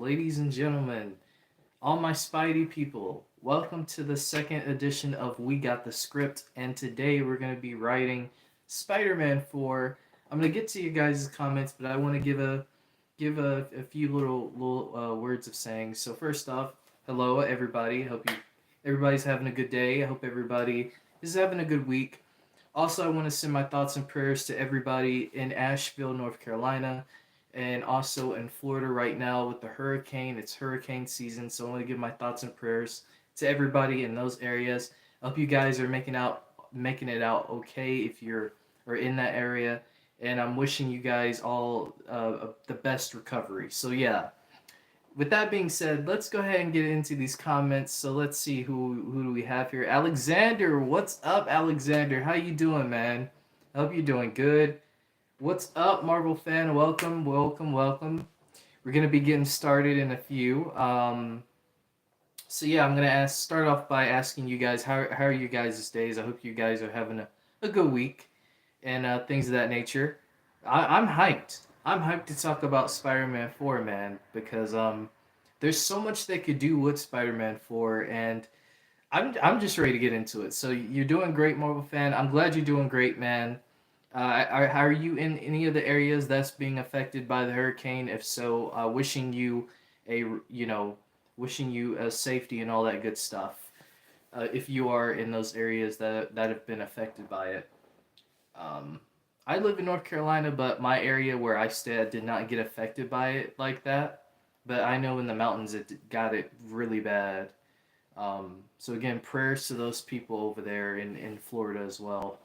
ladies and gentlemen, all my Spidey people, welcome to the second edition of We Got the Script, and today we're going to be writing Spider-Man 4. I'm going to get to you guys' comments, but I want to give a few little words of saying. So first off, hello everybody. Hope everybody's having a good day. I hope everybody is having a good week. Also, I want to send my thoughts and prayers to everybody in Asheville, North Carolina, and also in Florida right now with the hurricane. It's hurricane season, so I want to give my thoughts and prayers to everybody in those areas. I hope you guys are making it out okay if you're or in that area, and I'm wishing you guys all the best recovery. So yeah, with that being said, let's go ahead and get into these comments. So let's see who do we have here. Alexander, what's up, Alexander? How you doing, man? I hope you're doing good. What's up, Marvel fan? Welcome, welcome, welcome. We're gonna be getting started in a few. So yeah, I'm gonna start off by asking you guys how are you guys' days? I hope you guys are having a good week and things of that nature. I'm hyped. I'm hyped to talk about Spider-Man 4, man, because there's so much they could do with Spider-Man 4, and I'm just ready to get into it. So you're doing great, Marvel fan. I'm glad you're doing great, man. How are you in any of the areas that's being affected by the hurricane? If so, a you know wishing you a safety and all that good stuff. If you are in those areas that have been affected by it. Um, I live in North Carolina, but my area where I stay did not get affected by it like that. But I know in the mountains it got it really bad. So again, prayers to those people over there in Florida as well.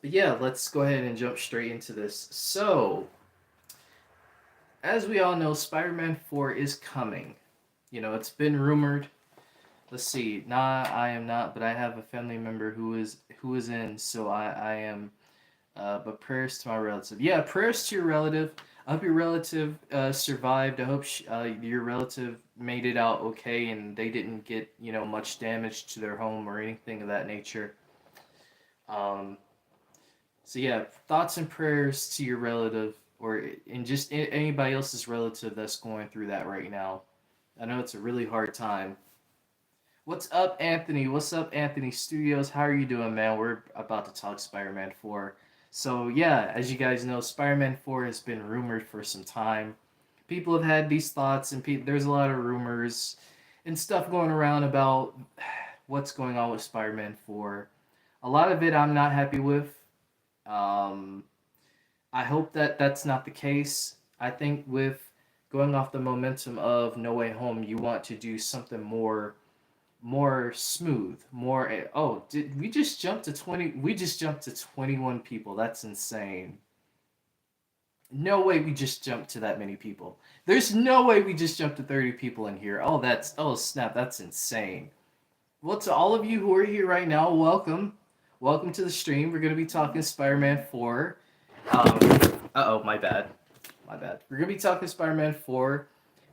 But yeah, let's go ahead and jump straight into this. So, as we all know, Spider-Man 4 is coming. It's been rumored. Let's see. Nah, I am not, but I have a family member who is in, so I am. But prayers to my relative. Yeah, prayers to your relative. I hope your relative survived. I hope your relative made it out okay and they didn't get much damage to their home or anything of that nature. Um, so yeah, thoughts and prayers to your relative or and just anybody else's relative that's going through that right now. I know it's a really hard time. What's up, Anthony? What's up, Anthony Studios? How are you doing, man? We're about to talk Spider-Man 4. So yeah, as you guys know, Spider-Man 4 has been rumored for some time. People have had these thoughts, and there's a lot of rumors and stuff going around about what's going on with Spider-Man 4. A lot of it I'm not happy with. Um, I hope that that's not the case. I think with going off the momentum of No Way Home, you want to do something more smooth, more. Oh, did we just jump to 20? We just jumped to 21 people. That's insane. No way we just jumped to that many people. There's no way we just jumped to 30 people in here. Oh snap, that's insane. Well, to all of you who are here right now, welcome. Welcome to the stream. We're going to be talking Spider-Man 4. My bad. My bad. We're going to be talking Spider-Man 4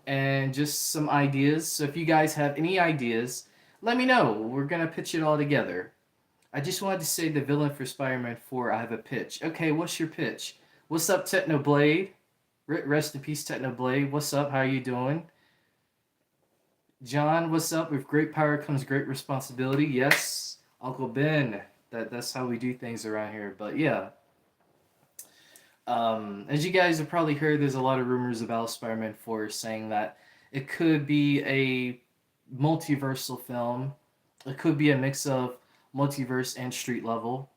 and just some ideas. So if you guys have any ideas, let me know. We're going to pitch it all together. I just wanted to say the villain for Spider-Man 4, I have a pitch. Okay, what's your pitch? What's up, Technoblade? Rest in peace, Technoblade. What's up? How are you doing? John, what's up? With great power comes great responsibility. Yes, Uncle Ben. That's how we do things around here. But yeah, as you guys have probably heard, there's a lot of rumors about Spider-Man 4 saying that it could be a multiversal film. It could be a mix of multiverse and street level.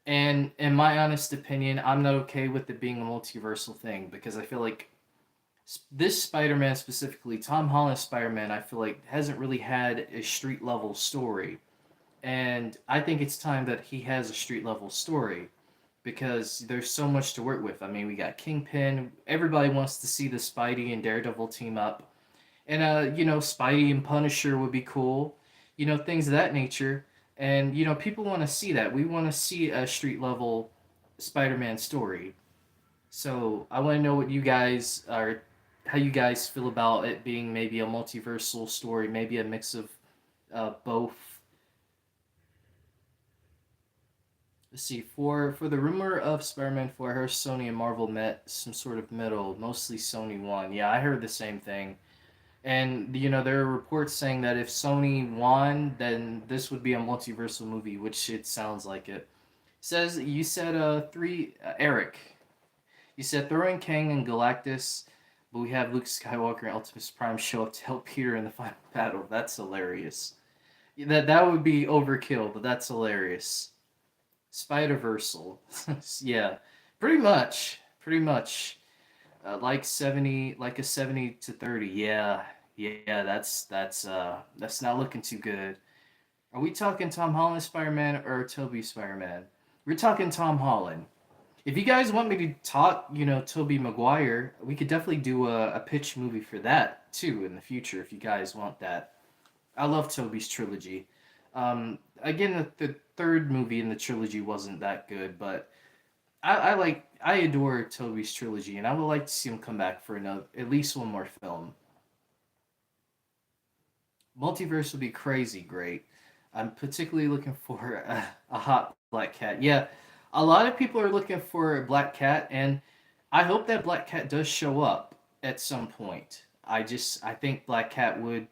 And in my honest opinion, I'm not okay with it being a multiversal thing because I feel like this Spider-Man specifically, Tom Holland's Spider-Man, I feel like hasn't really had a street level story. And I think it's time that he has a street level story because there's so much to work with. I mean, we got Kingpin. Everybody wants to see the Spidey and Daredevil team up. And, Spidey and Punisher would be cool. Things of that nature. And, people want to see that. We want to see a street level Spider-Man story. So I want to know what you guys are, how you guys feel about it being maybe a multiversal story, maybe a mix of both. Let's see. For the rumor of Spider-Man 4, I heard Sony and Marvel met some sort of middle. Mostly Sony won. Yeah, I heard the same thing. And there are reports saying that if Sony won, then this would be a multiversal movie, which it sounds like it. Says you said three Eric. You said throw in Kang and Galactus, but we have Luke Skywalker and Optimus Prime show up to help Peter in the final battle. That's hilarious. That would be overkill, but that's hilarious. Spider-Versal. Yeah, pretty much. Pretty much. Like 70, like a 70 to 30. Yeah. Yeah, that's not looking too good. Are we talking Tom Holland Spider-Man or Toby Spider-Man? We're talking Tom Holland. If you guys want me to talk, Toby Maguire, we could definitely do a pitch movie for that too in the future if you guys want that. I love Toby's trilogy. Again, the third movie in the trilogy wasn't that good, but I adore Toby's trilogy, and I would like to see him come back for another at least one more film. Multiverse would be crazy great. I'm particularly looking for a hot black cat. Yeah, a lot of people are looking for a black cat, and I hope that black cat does show up at some point. I think black cat would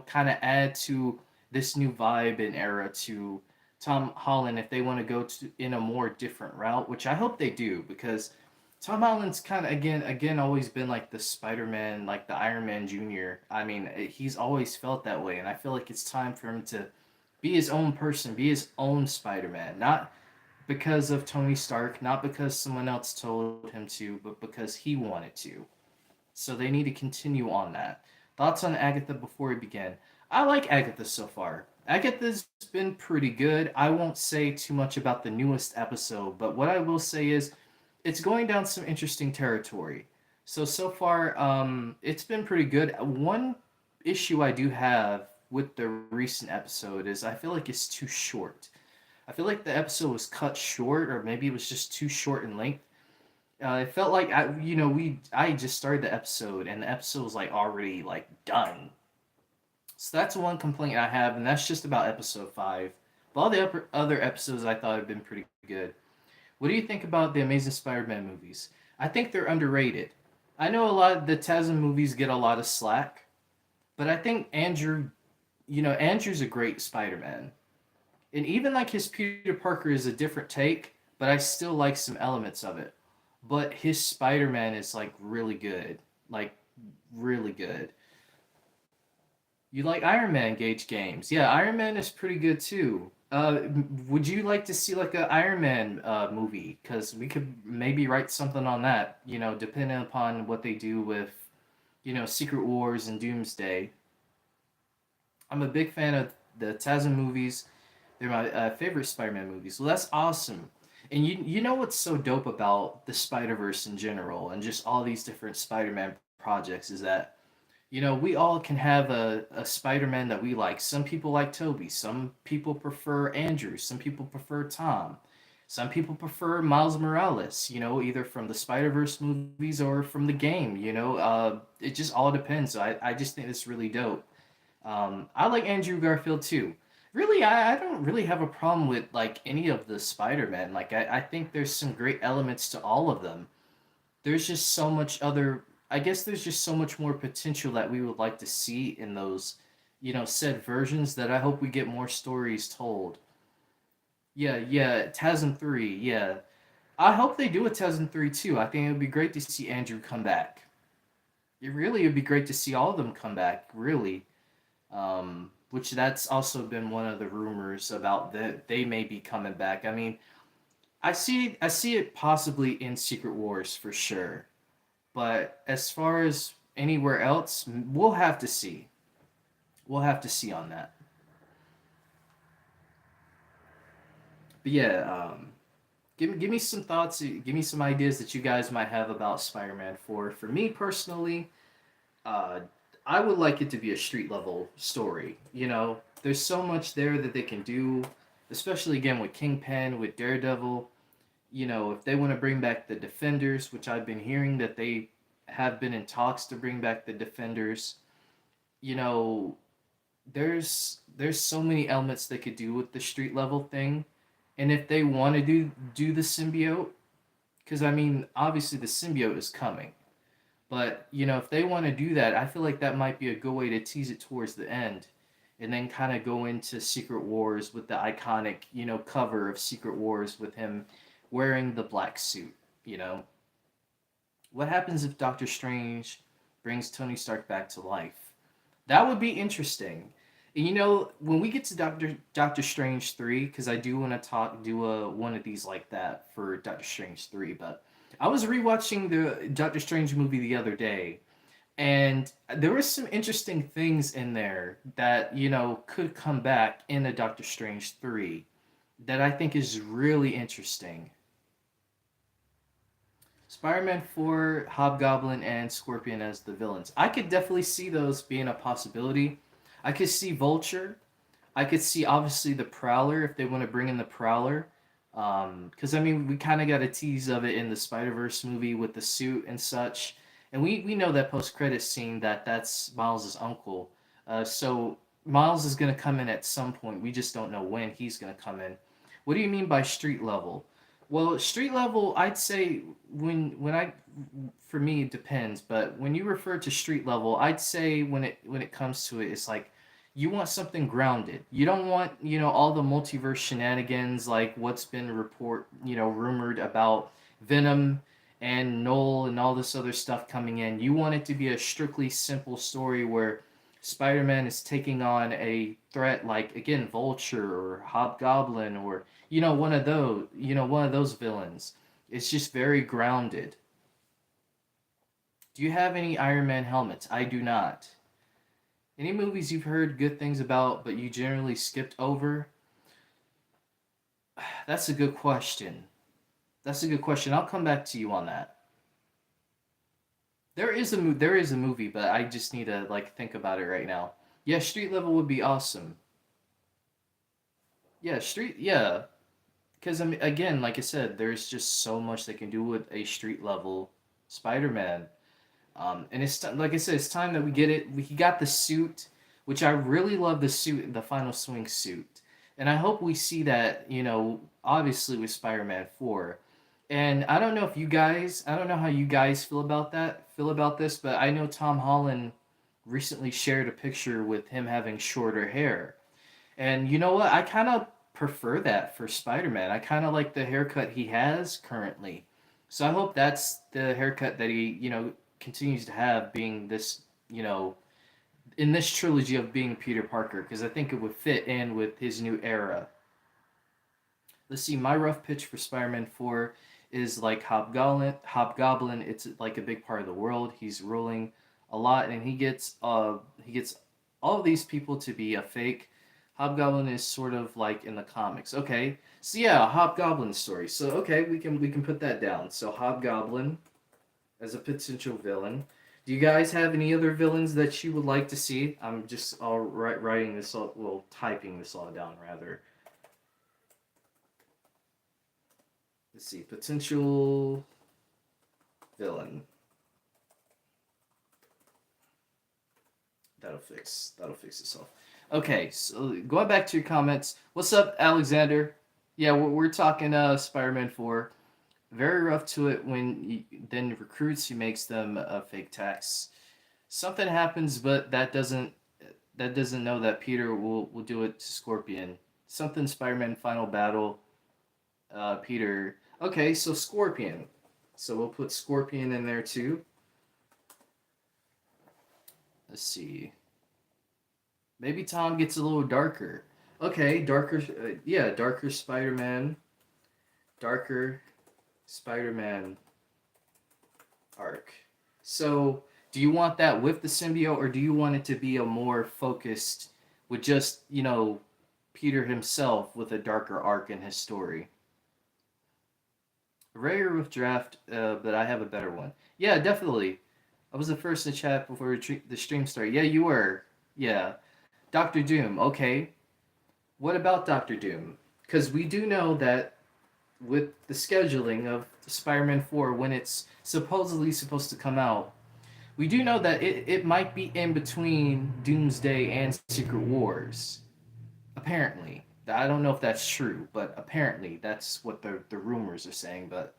kind of add to this new vibe and era to Tom Holland if they want to go to in a more different route, which I hope they do because Tom Holland's kind of again always been like the Spider-Man, like the Iron Man Junior. I mean, he's always felt that way, and I feel like it's time for him to be his own person, be his own Spider-Man, not because of Tony Stark, not because someone else told him to, but because he wanted to. So they need to continue on that. Thoughts on Agatha before we begin? I like Agatha so far. Agatha's been pretty good. I won't say too much about the newest episode, but what I will say is it's going down some interesting territory. So far, it's been pretty good. One issue I do have with the recent episode is I feel like it's too short. I feel like the episode was cut short, or maybe it was just too short in length. It felt like I just started the episode, and the episode was like already like done. So that's one complaint I have, and that's just about episode 5. But all the other episodes I thought have been pretty good. What do you think about the Amazing Spider-Man movies? I think they're underrated. I know a lot of the TASM movies get a lot of slack, but I think Andrew's a great Spider-Man. And even like his Peter Parker is a different take, but I still like some elements of it. But his Spider-Man is like really good. Like really good. You like Iron Man Gage games. Yeah, Iron Man is pretty good too. Would you like to see like an Iron Man movie? Because we could maybe write something on that. Depending upon what they do with Secret Wars and Doomsday. I'm a big fan of the Tasm movies. They're my favorite Spider-Man movies. Well, that's awesome. And you know what's so dope about the Spider-Verse in general and just all these different Spider-Man projects is that we all can have a Spider-Man that we like. Some people like Toby. Some people prefer Andrew. Some people prefer Tom. Some people prefer Miles Morales, either from the Spider-Verse movies or from the game, it just all depends. So I just think it's really dope. I like Andrew Garfield too. Really, I don't really have a problem with like any of the Spider-Man. Like I think there's some great elements to all of them. There's just so much other I guess there's just so much more potential that we would like to see in those, said versions that I hope we get more stories told. Yeah, yeah, TASM 3, yeah. I hope they do a TASM 3 too. I think it would be great to see Andrew come back. It really would be great to see all of them come back, really. Which that's also been one of the rumors about that they may be coming back. I mean, I see it possibly in Secret Wars for sure. But as far as anywhere else, we'll have to see. We'll have to see on that. But yeah, give me some thoughts. Give me some ideas that you guys might have about Spider-Man 4. For me personally, uh, I would like it to be a street level story. There's so much there that they can do, especially again with Kingpin, with Daredevil. If they want to bring back the Defenders, which I've been hearing that they have been in talks to bring back the Defenders, you know, there's so many elements they could do with the street level thing. And if they want to do the symbiote, because I mean, obviously the symbiote is coming, but if they want to do that, I feel like that might be a good way to tease it towards the end, and then kind of go into Secret Wars with the iconic cover of Secret Wars with him wearing the black suit. You know, what happens if Doctor Strange brings Tony Stark back to life? That would be interesting. And when we get to Doctor Strange 3, because I do want to do a one of these like that for Doctor Strange 3, but I was rewatching the Doctor Strange movie the other day, and there were some interesting things in there that could come back in a Doctor Strange 3 that I think is really interesting. Spider-Man 4, Hobgoblin, and Scorpion as the villains. I could definitely see those being a possibility. I could see Vulture. I could see obviously the Prowler if they want to bring in the Prowler. Because I mean, we kind of got a tease of it in the Spider-Verse movie with the suit and such. And we know that post-credit scene that's Miles' uncle. So Miles is going to come in at some point. We just don't know when he's going to come in. What do you mean by street level? Well, street level, I'd say when I for me it depends, but when you refer to street level, I'd say when it comes to it, it's like you want something grounded. You don't want, all the multiverse shenanigans like what's been rumored about Venom and Null and all this other stuff coming in. You want it to be a strictly simple story where Spider-Man is taking on a threat like again Vulture or Hobgoblin or one of those villains. It's just very grounded. Do you have any Iron Man helmets? I do not. Any movies you've heard good things about but you generally skipped over? That's a good question. That's a good question. I'll come back to you on that. There is a movie, but I just need to like think about it right now. Yeah, street level would be awesome. Yeah, yeah, because I mean, again, like I said, there's just so much they can do with a street level Spider-Man. And like I said, it's time that we get it. We got the suit, which I really love the suit, the Final Swing suit, and I hope we see that. Obviously with Spider-Man 4. And I don't know how you guys feel about this, but I know Tom Holland recently shared a picture with him having shorter hair. And you know what? I kind of prefer that for Spider-Man. I kind of like the haircut he has currently. So I hope that's the haircut that he, continues to have being this, in this trilogy of being Peter Parker because I think it would fit in with his new era. Let's see, my rough pitch for Spider-Man 4 is like Hobgoblin, it's like a big part of the world. He's ruling a lot and he gets all of these people to be a fake. Hobgoblin is sort of like in the comics. Okay. So yeah, Hobgoblin story. So okay, we can put that down. So Hobgoblin as a potential villain. Do you guys have any other villains that you would like to see? I'm just all writing this all, well, typing this all down rather. Let's see, potential villain. That'll fix this off. Okay, so going back to your comments. What's up, Alexander? Yeah, we're talking Spider-Man 4. Very rough to it when then recruits he makes them a fake tax. Something happens, but that doesn't know that Peter will do it to Scorpion. Something Spider-Man final battle. Peter. Okay, so Scorpion. So we'll put Scorpion in there too. Let's see. Maybe Tom gets a little darker. Okay, darker. Yeah, darker Spider-Man. Darker Spider-Man arc. So, do you want that with the symbiote, or do you want it to be a more focused with just Peter himself with a darker arc in his story? Rare with draft, but I have a better one. Yeah, definitely. I was the first to chat before the stream started. Yeah, you were. Yeah. Doctor Doom. Okay. What about Doctor Doom? Because we do know that with the scheduling of Spider-Man 4, when it's supposedly supposed to come out, we do know that it might be in between Doomsday and Secret Wars. Apparently. I don't know if that's true, but apparently that's what the rumors are saying. But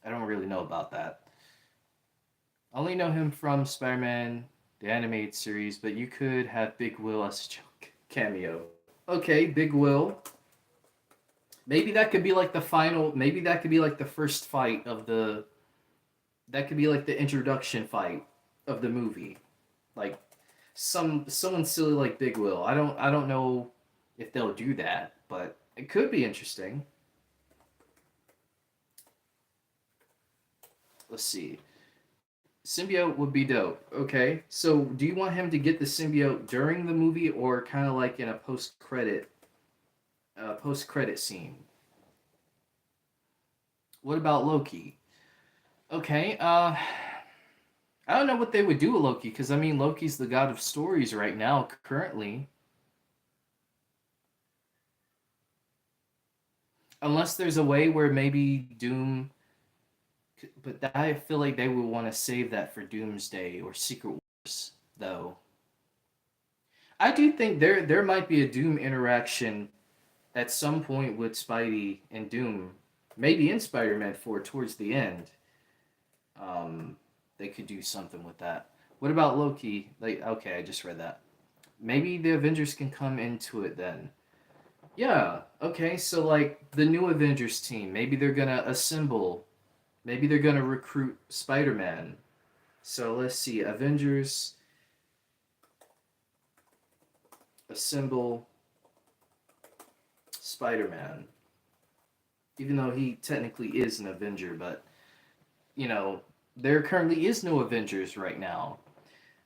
I don't really know about that. I only know him from Spider-Man, the animated series, but you could have Big Will as a cameo. Okay, Big Will. Maybe that could be like the final. Maybe that could be like the first fight of the. That could be like the introduction fight of the movie. Like someone silly like Big Will. I don't know if they'll do that, but it could be interesting. Let's see. Symbiote would be dope. Okay, so do you want him to get the symbiote during the movie or kind of like in a post credit scene? What about Loki? Okay, I don't know what they would do with Loki because I mean Loki's the god of stories right now currently. Unless there's a way where maybe Doom, but I feel like they would want to save that for Doomsday or Secret Wars though. I do think there might be a Doom interaction at some point with Spidey and Doom, maybe in Spider-Man 4 towards the end. They could do something with that. What about Loki? Like, okay, I just read that. Maybe the Avengers can come into it then. Yeah, okay, so like the new Avengers team, maybe they're gonna assemble, maybe they're gonna recruit Spider Man. So let's see, Avengers assemble Spider Man. Even though he technically is an Avenger, but you know, there currently is no Avengers right now.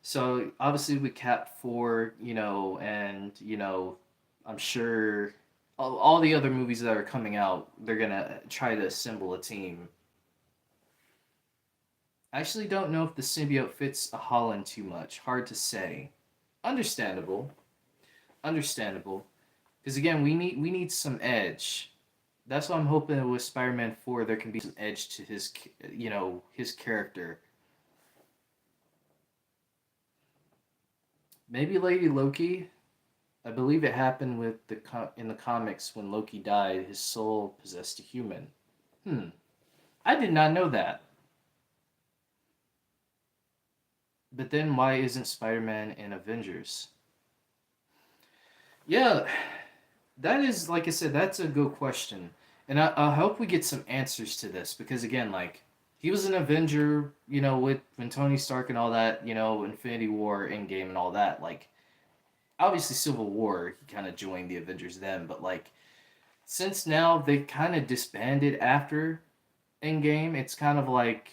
So obviously with Cap 4, and I'm sure all the other movies that are coming out, they're gonna try to assemble a team. I actually don't know if the symbiote fits a Holland too much. Hard to say. Understandable. Understandable. Because again, we need some edge. That's why I'm hoping with Spider-Man 4 there can be some edge to his character. Maybe Lady Loki. I believe it happened with in the comics when Loki died, his soul possessed a human. Hmm. I did not know that. But then why isn't Spider-Man in Avengers? Yeah, that is, like I said, that's a good question. And I hope we get some answers to this because, again, like, he was an Avenger, with when Tony Stark and all that, Infinity War, Endgame, and all that. Like, obviously, Civil War, he kind of joined the Avengers then, but, like, since now they kind of disbanded after Endgame, it's kind of like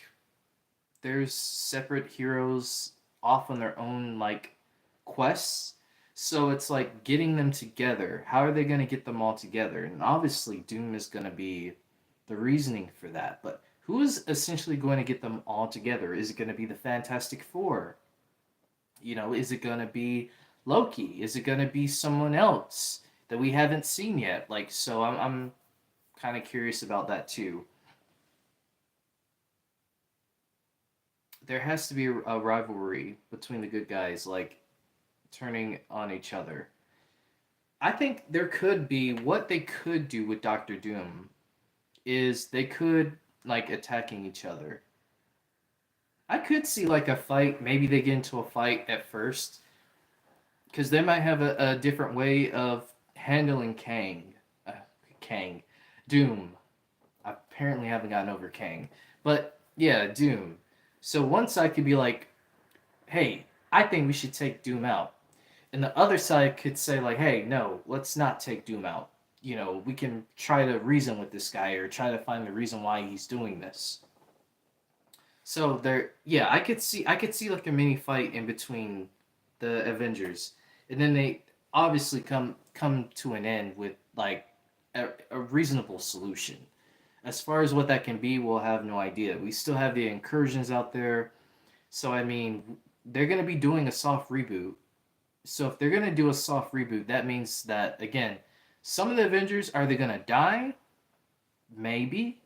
there's separate heroes off on their own like quests. So it's like getting them together. How are they going to get them all together? And obviously, Doom is going to be the reasoning for that. But who is essentially going to get them all together? Is it going to be the Fantastic Four? Is it going to be Loki? Is it going to be someone else that we haven't seen yet? Like, so I'm kind of curious about that too. There has to be a rivalry between the good guys, like turning on each other. I think there could be what they could do with Doctor Doom is they could like attacking each other. I could see like a fight. Maybe they get into a fight at first because they might have a different way of handling Kang, Doom. I apparently haven't gotten over Kang, but yeah, Doom. So one side could be like, "Hey, I think we should take Doom out," and the other side could say like, "Hey, no, let's not take Doom out. We can try to reason with this guy or try to find the reason why he's doing this." So there, yeah, I could see like a mini fight in between the Avengers, and then they obviously come to an end with like a reasonable solution. As far as what that can be, we'll have no idea. We still have the incursions out there, so I mean, they're gonna be doing a soft reboot. So if they're gonna do a soft reboot, that means that again, some of the Avengers are they gonna die? Maybe.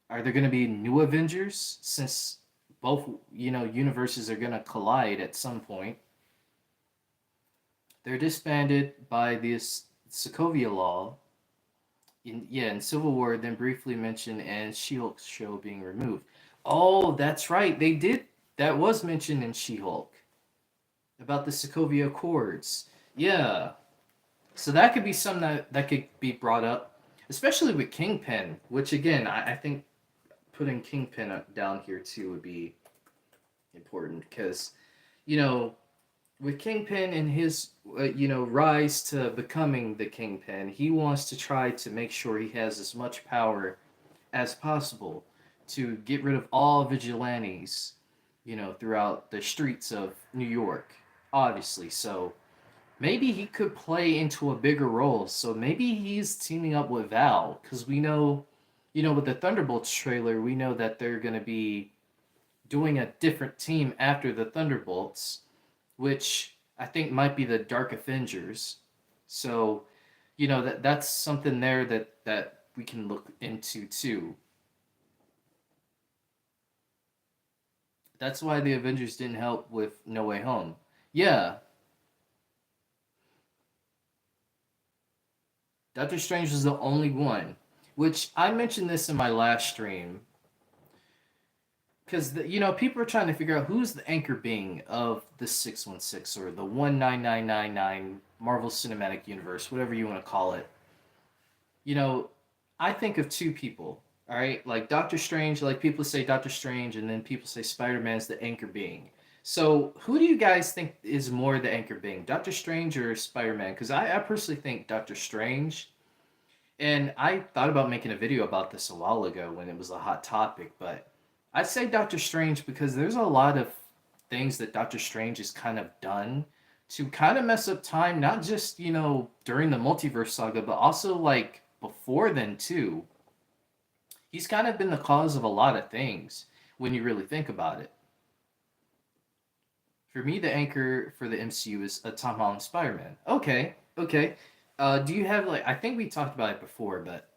Are there gonna be new Avengers since both universes are gonna collide at some point? They're disbanded by Sokovia Law, in Civil War, then briefly mentioned, and She-Hulk show being removed. Oh, that's right. They did. That was mentioned in She-Hulk about the Sokovia Accords. Yeah. So that could be something that could be brought up, especially with Kingpin, which again, I think putting Kingpin down here too would be important because, you know, with Kingpin and his, rise to becoming the Kingpin, he wants to try to make sure he has as much power as possible to get rid of all vigilantes, throughout the streets of New York, obviously. So maybe he could play into a bigger role. So maybe he's teaming up with Val because we know, with the Thunderbolts trailer, we know that they're going to be doing a different team after the Thunderbolts, which I think might be the Dark Avengers. So, that's something there that we can look into too. That's why the Avengers didn't help with No Way Home. Yeah, Doctor Strange was the only one, which I mentioned this in my last stream because people are trying to figure out who's the anchor being of the 616 or the 19999 Marvel Cinematic Universe, whatever you want to call it. You know, I think of two people. All right, like Doctor Strange, like people say Doctor Strange, and then people say Spider Man's the anchor being. So, who do you guys think is more the anchor being, Doctor Strange or Spider Man? Because I personally think Doctor Strange, and I thought about making a video about this a while ago when it was a hot topic, but I'd say Doctor Strange because there's a lot of things that Doctor Strange has kind of done to kind of mess up time, not just, during the multiverse saga, but also like before then too. He's kind of been the cause of a lot of things when you really think about it. For me, the anchor for the MCU is a Tom Holland Spider Man. Okay, okay. Do you have like? I think we talked about it before, but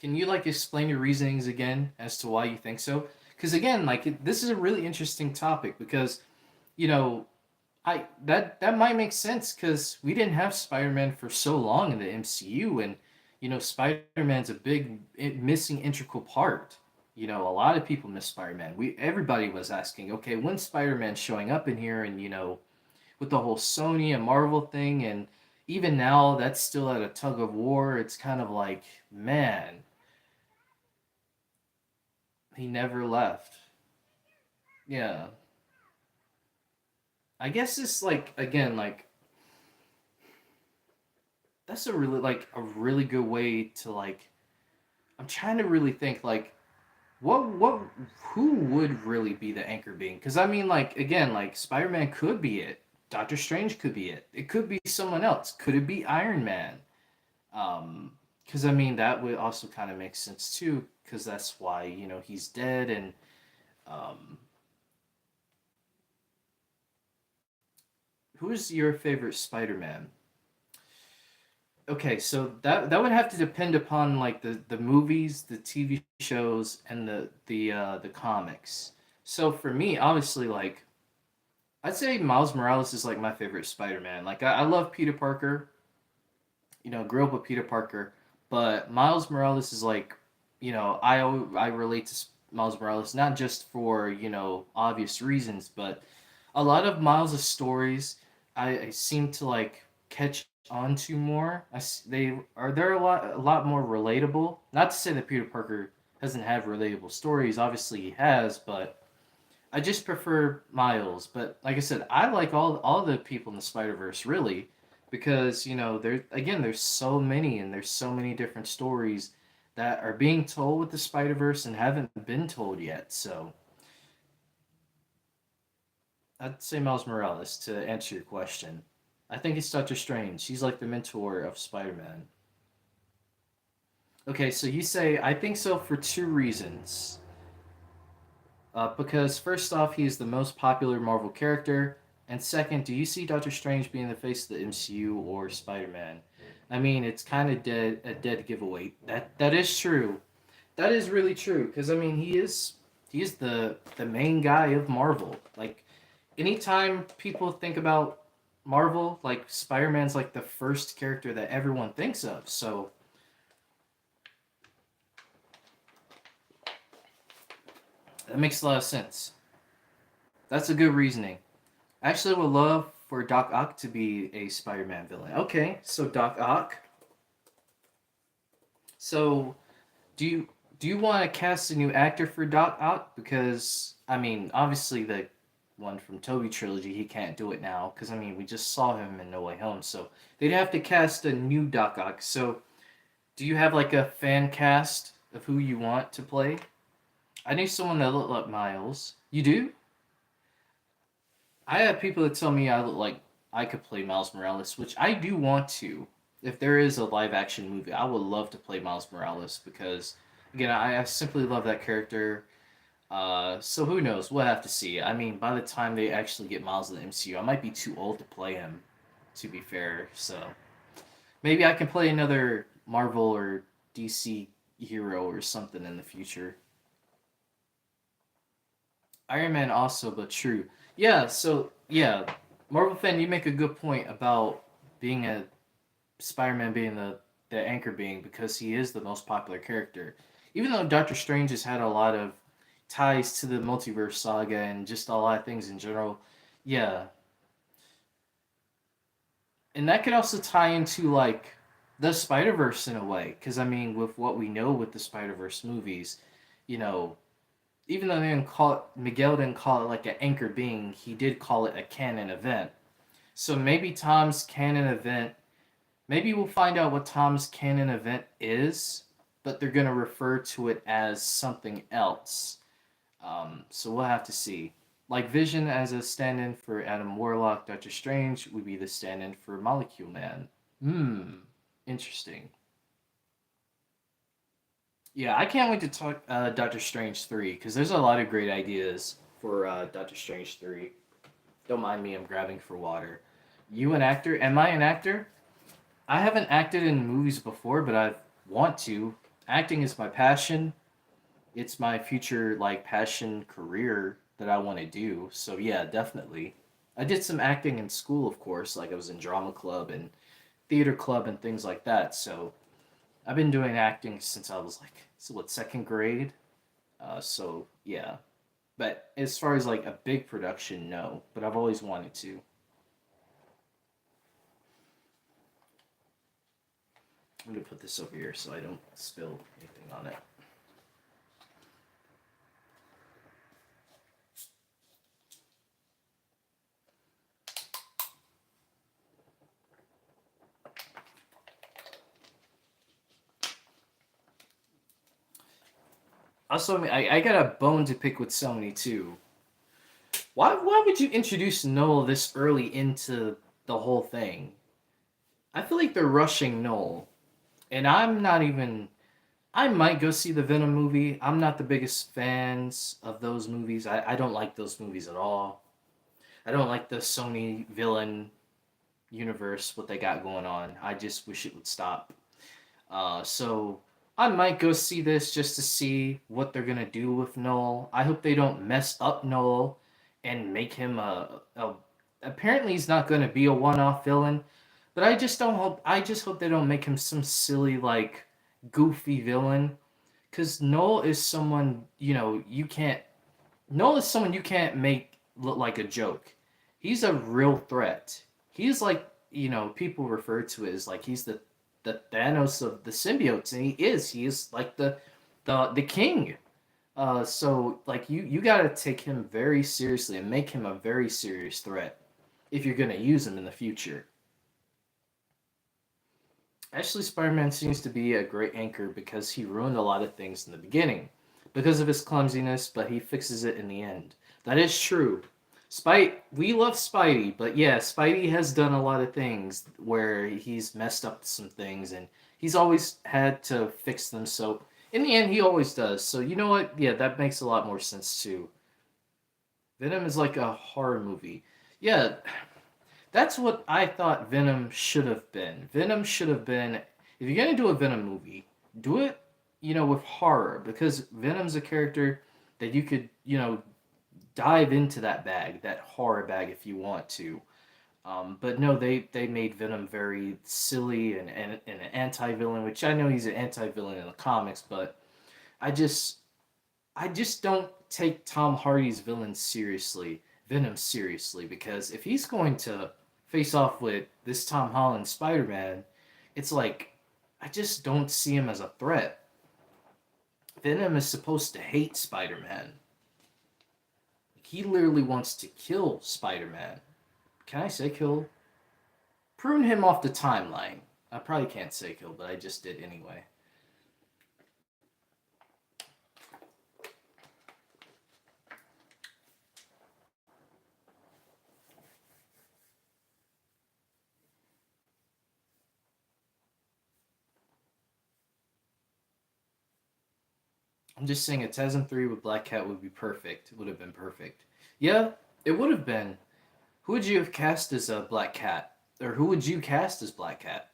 can you like explain your reasonings again as to why you think so? Because again, this is a really interesting topic because you know I that might make sense because we didn't have Spider Man for so long in the MCU, and Spider Man's a big missing integral part. A lot of people miss Spider Man. We Everybody was asking, okay, when's Spider Man showing up in here? And with the whole Sony and Marvel thing, and even now that's still at a tug of war. It's kind of like, man, he never left. Yeah, I guess it's like again like that's a really good way to like. I'm trying to really think like what who would really be the anchor being? Because I mean, like again, like Spider Man could be it. Doctor Strange could be it. It could be someone else. Could it be Iron Man? Because I mean that would also kind of make sense too. Because that's why he's dead. And um, who's your favorite Spider Man? Okay, so that would have to depend upon like the movies, the TV shows, and the comics. So for me, obviously, like I'd say Miles Morales is like my favorite Spider-Man. Like I love Peter Parker, grew up with Peter Parker, but Miles Morales is like, I relate to Miles Morales not just for obvious reasons, but a lot of Miles' stories I seem to like catch on to more. They're a lot more relatable. Not to say that Peter Parker doesn't have relatable stories. Obviously he has, but I just prefer Miles. But like I said, I like all the people in the Spider Verse really, because there's so many and there's so many different stories that are being told with the Spider Verse and haven't been told yet. So I'd say Miles Morales to answer your question. I think it's Doctor Strange. He's like the mentor of Spider Man. Okay, so you say I think so for two reasons. Because first off, he's the most popular Marvel character, and second, do you see Doctor Strange being the face of the MCU or Spider Man? I mean, it's kind of a dead giveaway. That is true. That is really true. Because I mean, he is the main guy of Marvel. Like, anytime people think about Marvel, like Spider-Man's like the first character that everyone thinks of. So that makes a lot of sense. That's a good reasoning. I actually would love for Doc Ock to be a Spider-Man villain. Okay, so Doc Ock. So do you want to cast a new actor for Doc Ock? Because I mean, obviously the one from Toby trilogy, he can't do it now. Because I mean, we just saw him in No Way Home, so they'd have to cast a new Doc Ock. So do you have like a fan cast of who you want to play? I knew someone that looked like Miles. You do? I have people that tell me I look like I could play Miles Morales, which I do want to. If there is a live action movie, I would love to play Miles Morales because, again, I simply love that character. So who knows? We'll have to see. I mean, by the time they actually get Miles in the MCU, I might be too old to play him, to be fair. So maybe I can play another Marvel or DC hero or something in the future. Iron Man also, but true. Yeah, so yeah, Marvel fan, you make a good point about being a Spider-Man being the anchor being because he is the most popular character. Even though Doctor Strange has had a lot of ties to the multiverse saga and just a lot of things in general, yeah, and that could also tie into like the Spider Verse in a way because I mean, with what we know with the Spider Verse movies, you know, even though they didn't call it, Miguel didn't call it like an anchor being, he did call it a canon event. So maybe Tom's canon event, maybe we'll find out what Tom's canon event is, but they're going to refer to it as something else. So we'll have to see. Like Vision as a stand in for Adam Warlock, Doctor Strange would be the stand in for Molecule Man. Hmm, interesting. Yeah, I can't wait to talk Doctor Strange 3 because there's a lot of great ideas for Doctor Strange 3. Don't mind me, I'm grabbing for water. You an actor? Am I an actor? I haven't acted in movies before, but I want to. Acting is my passion. It's my future like passion career that I want to do. So yeah, definitely. I did some acting in school, of course, like I was in drama club and theater club and things like that. So I've been doing acting since I was like, so what, second grade? So yeah. But as far as like a big production, no. But I've always wanted to. I'm gonna put this over here so I don't spill anything on it. Also, I got a bone to pick with Sony too. Why would you introduce Null this early into the whole thing? I feel like they're rushing Null, and I'm not even. I might go see the Venom movie. I'm not the biggest fans of those movies. I don't like those movies at all. I don't like the Sony villain universe, what they got going on. I just wish it would stop. So I might go see this just to see what they're gonna do with Noel. I hope they don't mess up Noel and make him a apparently he's not gonna be a one-off villain, but I just don't hope. I just hope they don't make him some silly like goofy villain. Cause Noel is someone you can't. Noel is someone you can't make look like a joke. He's a real threat. He's like people refer to it as like he's the Thanos of the symbiotes, and he is. He is like the king. So like you gotta take him very seriously and make him a very serious threat if you're gonna use him in the future. Actually, Spider-Man seems to be a great anchor because he ruined a lot of things in the beginning because of his clumsiness, but he fixes it in the end. That is true. We love Spidey, but yeah, Spidey has done a lot of things where he's messed up some things and he's always had to fix them. So in the end, he always does. So you know what? Yeah, that makes a lot more sense too. Venom is like a horror movie. Yeah, that's what I thought Venom should have been. Venom should have been, if you're gonna do a Venom movie, do it, with horror because Venom's a character that you could, dive into that bag, that horror bag, if you want to. But no, they made Venom very silly and an anti villain, which I know he's an anti villain in the comics, but I just I just don't take Tom Hardy's villain seriously, Venom seriously, because if he's going to face off with this Tom Holland Spider Man, it's like I just don't see him as a threat. Venom is supposed to hate Spider Man. He literally wants to kill Spider Man. Can I say kill? Prune him off the timeline. I probably can't say kill, but I just did anyway. I'm just saying a TASM 3 with Black Cat would be perfect. It would have been perfect. Yeah, it would have been. Who would you have cast as a Black Cat? Or who would you cast as Black Cat?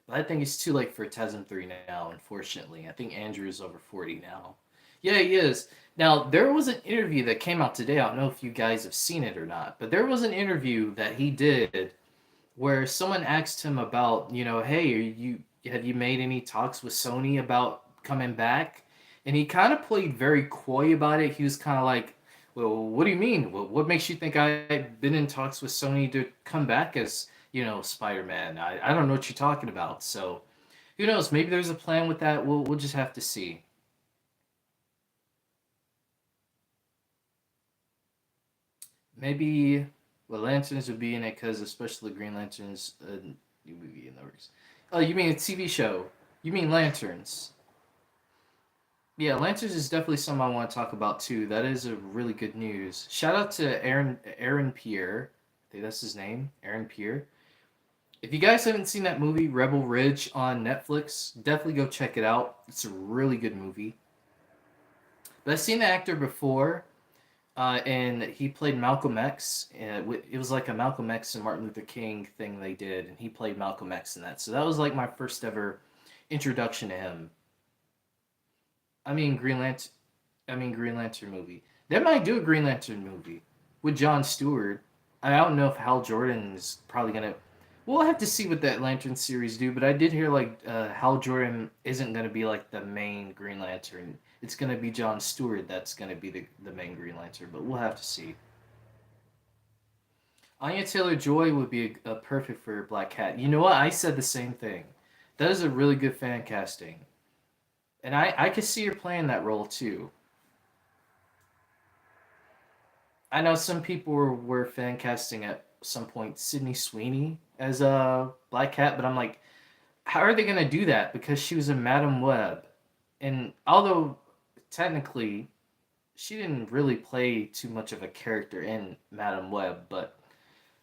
But I think it's too late for TASM 3 now, unfortunately. I think Andrew is over 40 now. Yeah, he is. Now, there was an interview that came out today. I don't know if you guys have seen it or not, but there was an interview that he did where someone asked him about, hey, have you made any talks with Sony about coming back? And he kind of played very coy about it. He was kind of like, well, what do you mean? What makes you think I've been in talks with Sony to come back as, Spider-Man? I don't know what you're talking about. So who knows? Maybe there's a plan with that. We'll just have to see. Maybe well, Lanterns would be in it because especially Green Lanterns, new movie in the works. Oh, you mean a TV show? You mean Lanterns? Yeah, Lanterns is definitely something I want to talk about too. That is a really good news. Shout out to Aaron Pierre. I think that's his name, Aaron Pierre. If you guys haven't seen that movie Rebel Ridge on Netflix, definitely go check it out. It's a really good movie. But I've seen the actor before, and he played Malcolm X. It was like a Malcolm X and Martin Luther King thing they did, and he played Malcolm X in that. So that was like my first ever introduction to him. I mean Green Lantern. I mean Green Lantern movie. They might do a Green Lantern movie with John Stewart. I don't know if Hal Jordan is probably gonna. We'll have to see what that Lantern series do. But I did hear like Hal Jordan isn't gonna be like the main Green Lantern. It's gonna be John Stewart that's gonna be the main Green Lantern. But we'll have to see. Anya Taylor Joy would be a perfect for Black Cat. You know what? I said the same thing. That is a really good fan casting, and I could see her playing that role too. I know some people were fan casting at some point Sydney Sweeney as a Black Cat, but I'm like, how are they gonna do that? Because she was in Madam Web, and although technically she didn't really play too much of a character in Madam Web, but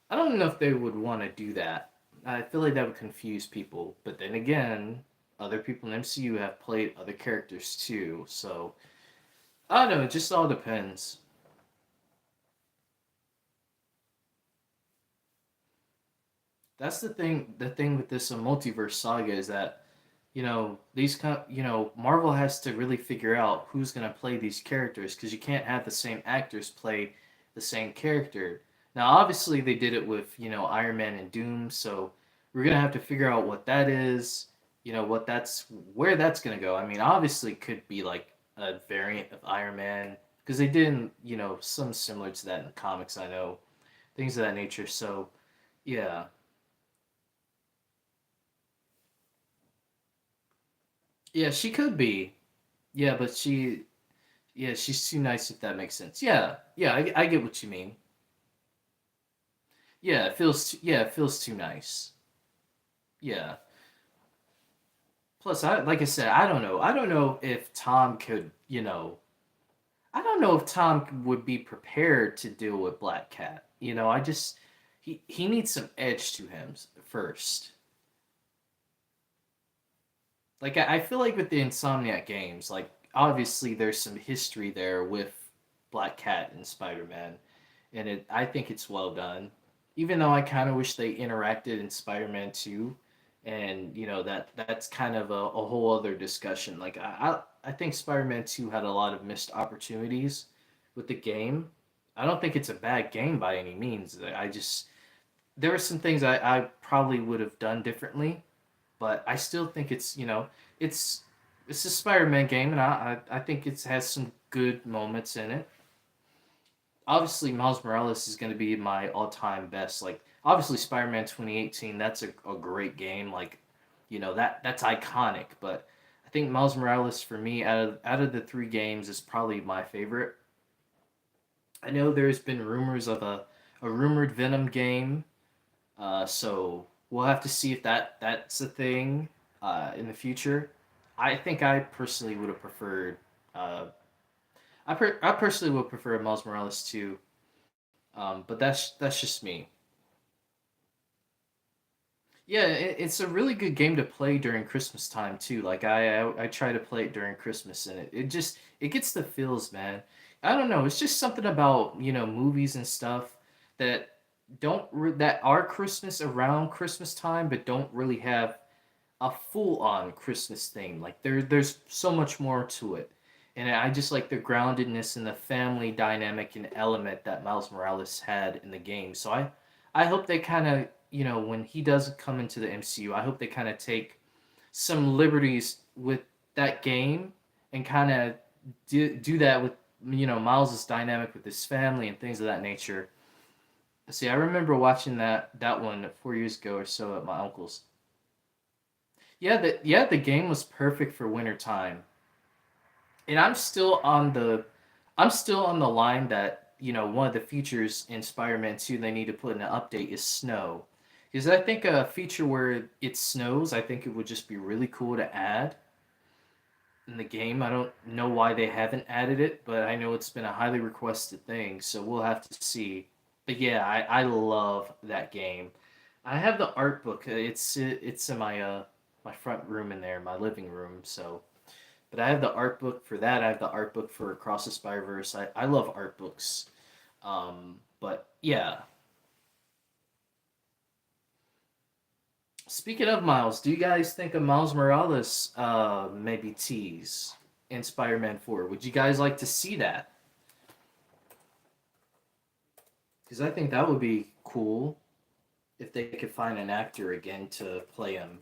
I don't know if they would want to do that. I feel like that would confuse people. But then again, other people in MCU have played other characters too, so I don't know. It just all depends. That's the thing. The thing with this multiverse saga is that Marvel has to really figure out who's gonna play these characters because you can't have the same actors play the same character. Now, obviously, they did it with Iron Man and Doom, so we're gonna have to figure out what that is. What that's where that's gonna go. I mean, obviously, it could be like a variant of Iron Man because they did some similar to that in the comics. I know things of that nature. So yeah. Yeah, she could be. Yeah, but yeah, she's too nice if that makes sense. Yeah, yeah, I get what you mean. Yeah, it feels too nice. Yeah. Plus, like I said, I don't know. I don't know if Tom could, I don't know if Tom would be prepared to deal with Black Cat. I just he needs some edge to him first. Like I feel like with the Insomniac games, like obviously there's some history there with Black Cat and Spider-Man, and I think it's well done. Even though I kind of wish they interacted in Spider-Man 2, and that's kind of a whole other discussion. Like I think Spider-Man 2 had a lot of missed opportunities with the game, I don't think it's a bad game by any means. I just there are some things I probably would have done differently, but I still think it's it's it's a Spider-Man game, and I think it has some good moments in it. Obviously, Miles Morales is going to be my all-time best. Like obviously, Spider-Man 2018, that's a great game. Like that's iconic. But I think Miles Morales for me out of the three games is probably my favorite. I know there's been rumors of a rumored Venom game. So we'll have to see if that's a thing in the future. I think I personally would have preferred. I personally would prefer Miles Morales too. But that's just me. Yeah, it's a really good game to play during Christmas time too. Like I try to play it during Christmas, and it gets the feels, man. I don't know. It's just something about movies and stuff that that are Christmas around Christmas time, but don't really have a full on Christmas thing. Like there's so much more to it. And I just like the groundedness and the family dynamic and element that Miles Morales had in the game. So I hope they kind of, when he does come into the MCU, I hope they kind of take some liberties with that game and kind of do that with Miles's dynamic with his family and things of that nature. See, I remember watching that one 4 years ago or so at my uncle's. The game was perfect for winter time, and I'm still on the line that one of the features in Spider-Man 2 they need to put in an update is snow, because I think a feature where it snows, I think it would just be really cool to add in the game. I don't know why they haven't added it, but I know it's been a highly requested thing, so we'll have to see. But yeah, I love that game. I have the art book. It's in my front room in there, my living room. So, but I have the art book for that. I have the art book for Across the Spider Verse. I love art books. But yeah. Speaking of Miles, do you guys think of Miles Morales maybe tease in Spider-Man 4? Would you guys like to see that? Because I think that would be cool if they could find an actor again to play him.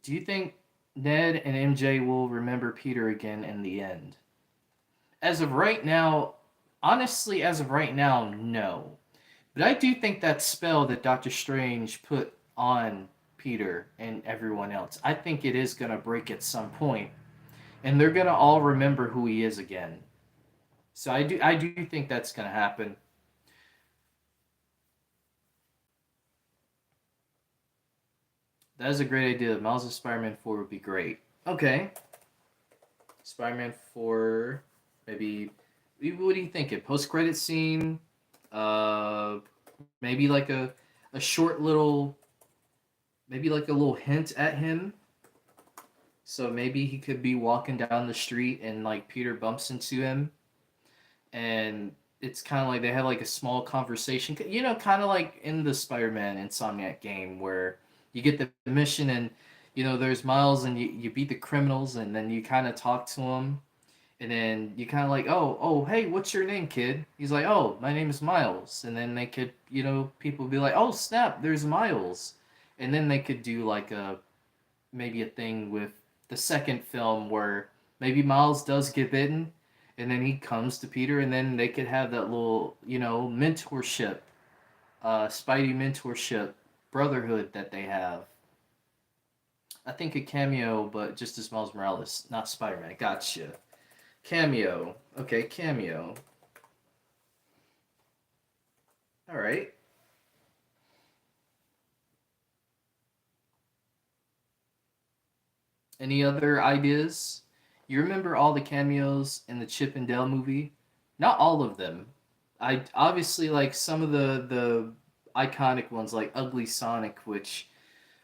Do you think Ned and MJ will remember Peter again in the end? As of right now, honestly, as of right now, no. But I do think that spell that Doctor Strange put on Peter and everyone else, I think it is going to break at some point, and they're going to all remember who he is again. So I do think that's going to happen. That is a great idea. Miles of Spider-Man 4 would be great. Okay. Spider-Man 4, maybe. What do you think? A post-credit scene? Uh, maybe like a short little, maybe like a little hint at him. So maybe he could be walking down the street and like Peter bumps into him, and it's kind of like they have like a small conversation. Kind of like in the Spider-Man Insomniac game where you get the mission and there's Miles and you beat the criminals and then you kind of talk to him and then you kind of like, oh, hey, what's your name, kid? He's like, oh, my name is Miles. And then they could, people be like, oh, snap, there's Miles. And then they could do like maybe a thing with the second film where maybe Miles does get bitten and then he comes to Peter and then they could have that little, mentorship, Spidey mentorship brotherhood that they have. I think a cameo, but just as Miles Morales, not Spider-Man. Gotcha. Cameo. Okay, cameo. All right. Any other ideas? You remember all the cameos in the Chip and Dale movie? Not all of them. I obviously like some of the iconic ones like Ugly Sonic, which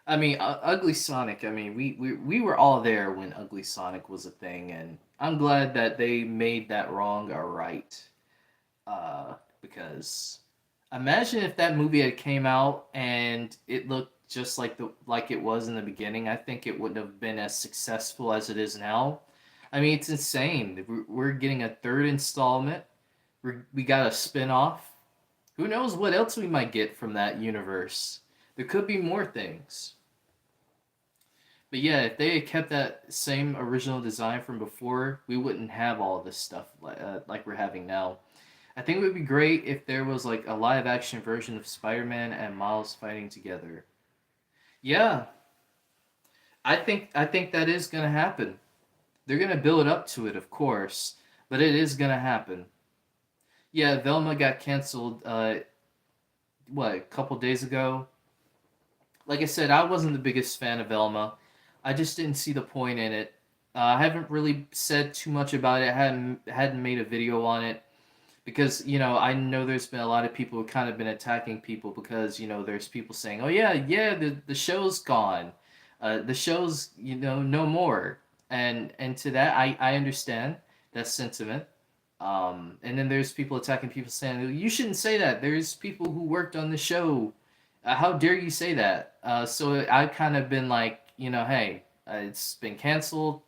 I mean, Ugly Sonic. I mean, we were all there when Ugly Sonic was a thing, and I'm glad that they made that wrong or right. Because imagine if that movie had came out and it looked just like it was in the beginning, I think it wouldn't have been as successful as it is now. I mean, it's insane. We're getting a third installment. We got a spin-off. Who knows what else we might get from that universe? There could be more things. But yeah, if they had kept that same original design from before, we wouldn't have all this stuff like we're having now. I think it would be great if there was like a live action version of Spider-Man and Miles fighting together. Yeah, I think that is gonna happen. They're gonna build up to it, of course, but it is gonna happen. Yeah, Velma got canceled. What, a couple days ago? Like I said, I wasn't the biggest fan of Velma. I just didn't see the point in it. I haven't really said too much about it. I hadn't made a video on it because I know there's been a lot of people who kind of been attacking people because there's people saying, "Oh yeah, yeah, the show's gone, the show's no more," and to that I understand that sentiment. And then there's people attacking people saying, "You shouldn't say that. There's people who worked on the show. How dare you say that?" So I've kind of been like, hey, it's been canceled.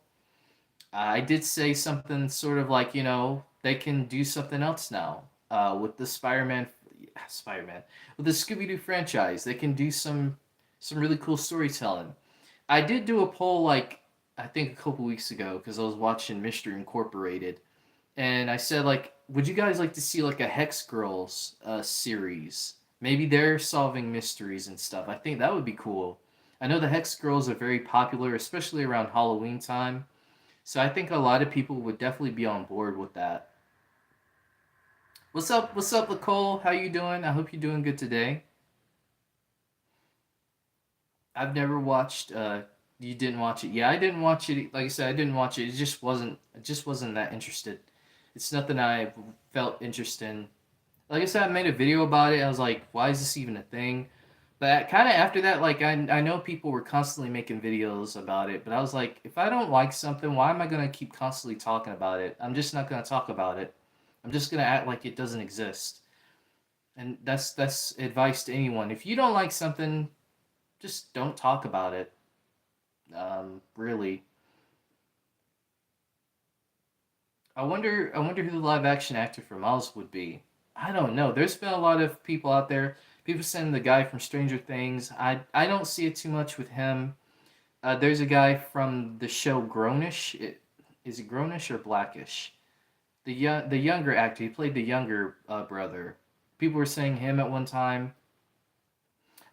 I did say something sort of like, they can do something else now with the Spider-Man, with the Scooby-Doo franchise. They can do some really cool storytelling. I did do a poll like I think a couple weeks ago because I was watching Mystery Incorporated, and I said like, would you guys like to see like a Hex Girls series? Maybe they're solving mysteries and stuff. I think that would be cool. I know the Hex Girls are very popular, especially around Halloween time. So I think a lot of people would definitely be on board with that. What's up? What's up, Nicole? How you doing? I hope you're doing good today. I've never watched. You didn't watch it? Yeah, I didn't watch it. Like I said, I didn't watch it. It just wasn't. I just wasn't that interested. It's nothing I felt interested in. Like I said, I made a video about it. I was like, why is this even a thing? But kind of after that, like I know people were constantly making videos about it, but I was like, if I don't like something, why am I gonna keep constantly talking about it? I'm just not gonna talk about it. I'm just gonna act like it doesn't exist. And that's advice to anyone. If you don't like something, just don't talk about it. Really. I wonder who the live action actor for Miles would be. I don't know. There's been a lot of people out there. People saying the guy from Stranger Things. I don't see it too much with him. There's a guy from the show Grownish. Is it Grownish or Blackish? The younger actor. He played the younger brother. People were saying him at one time.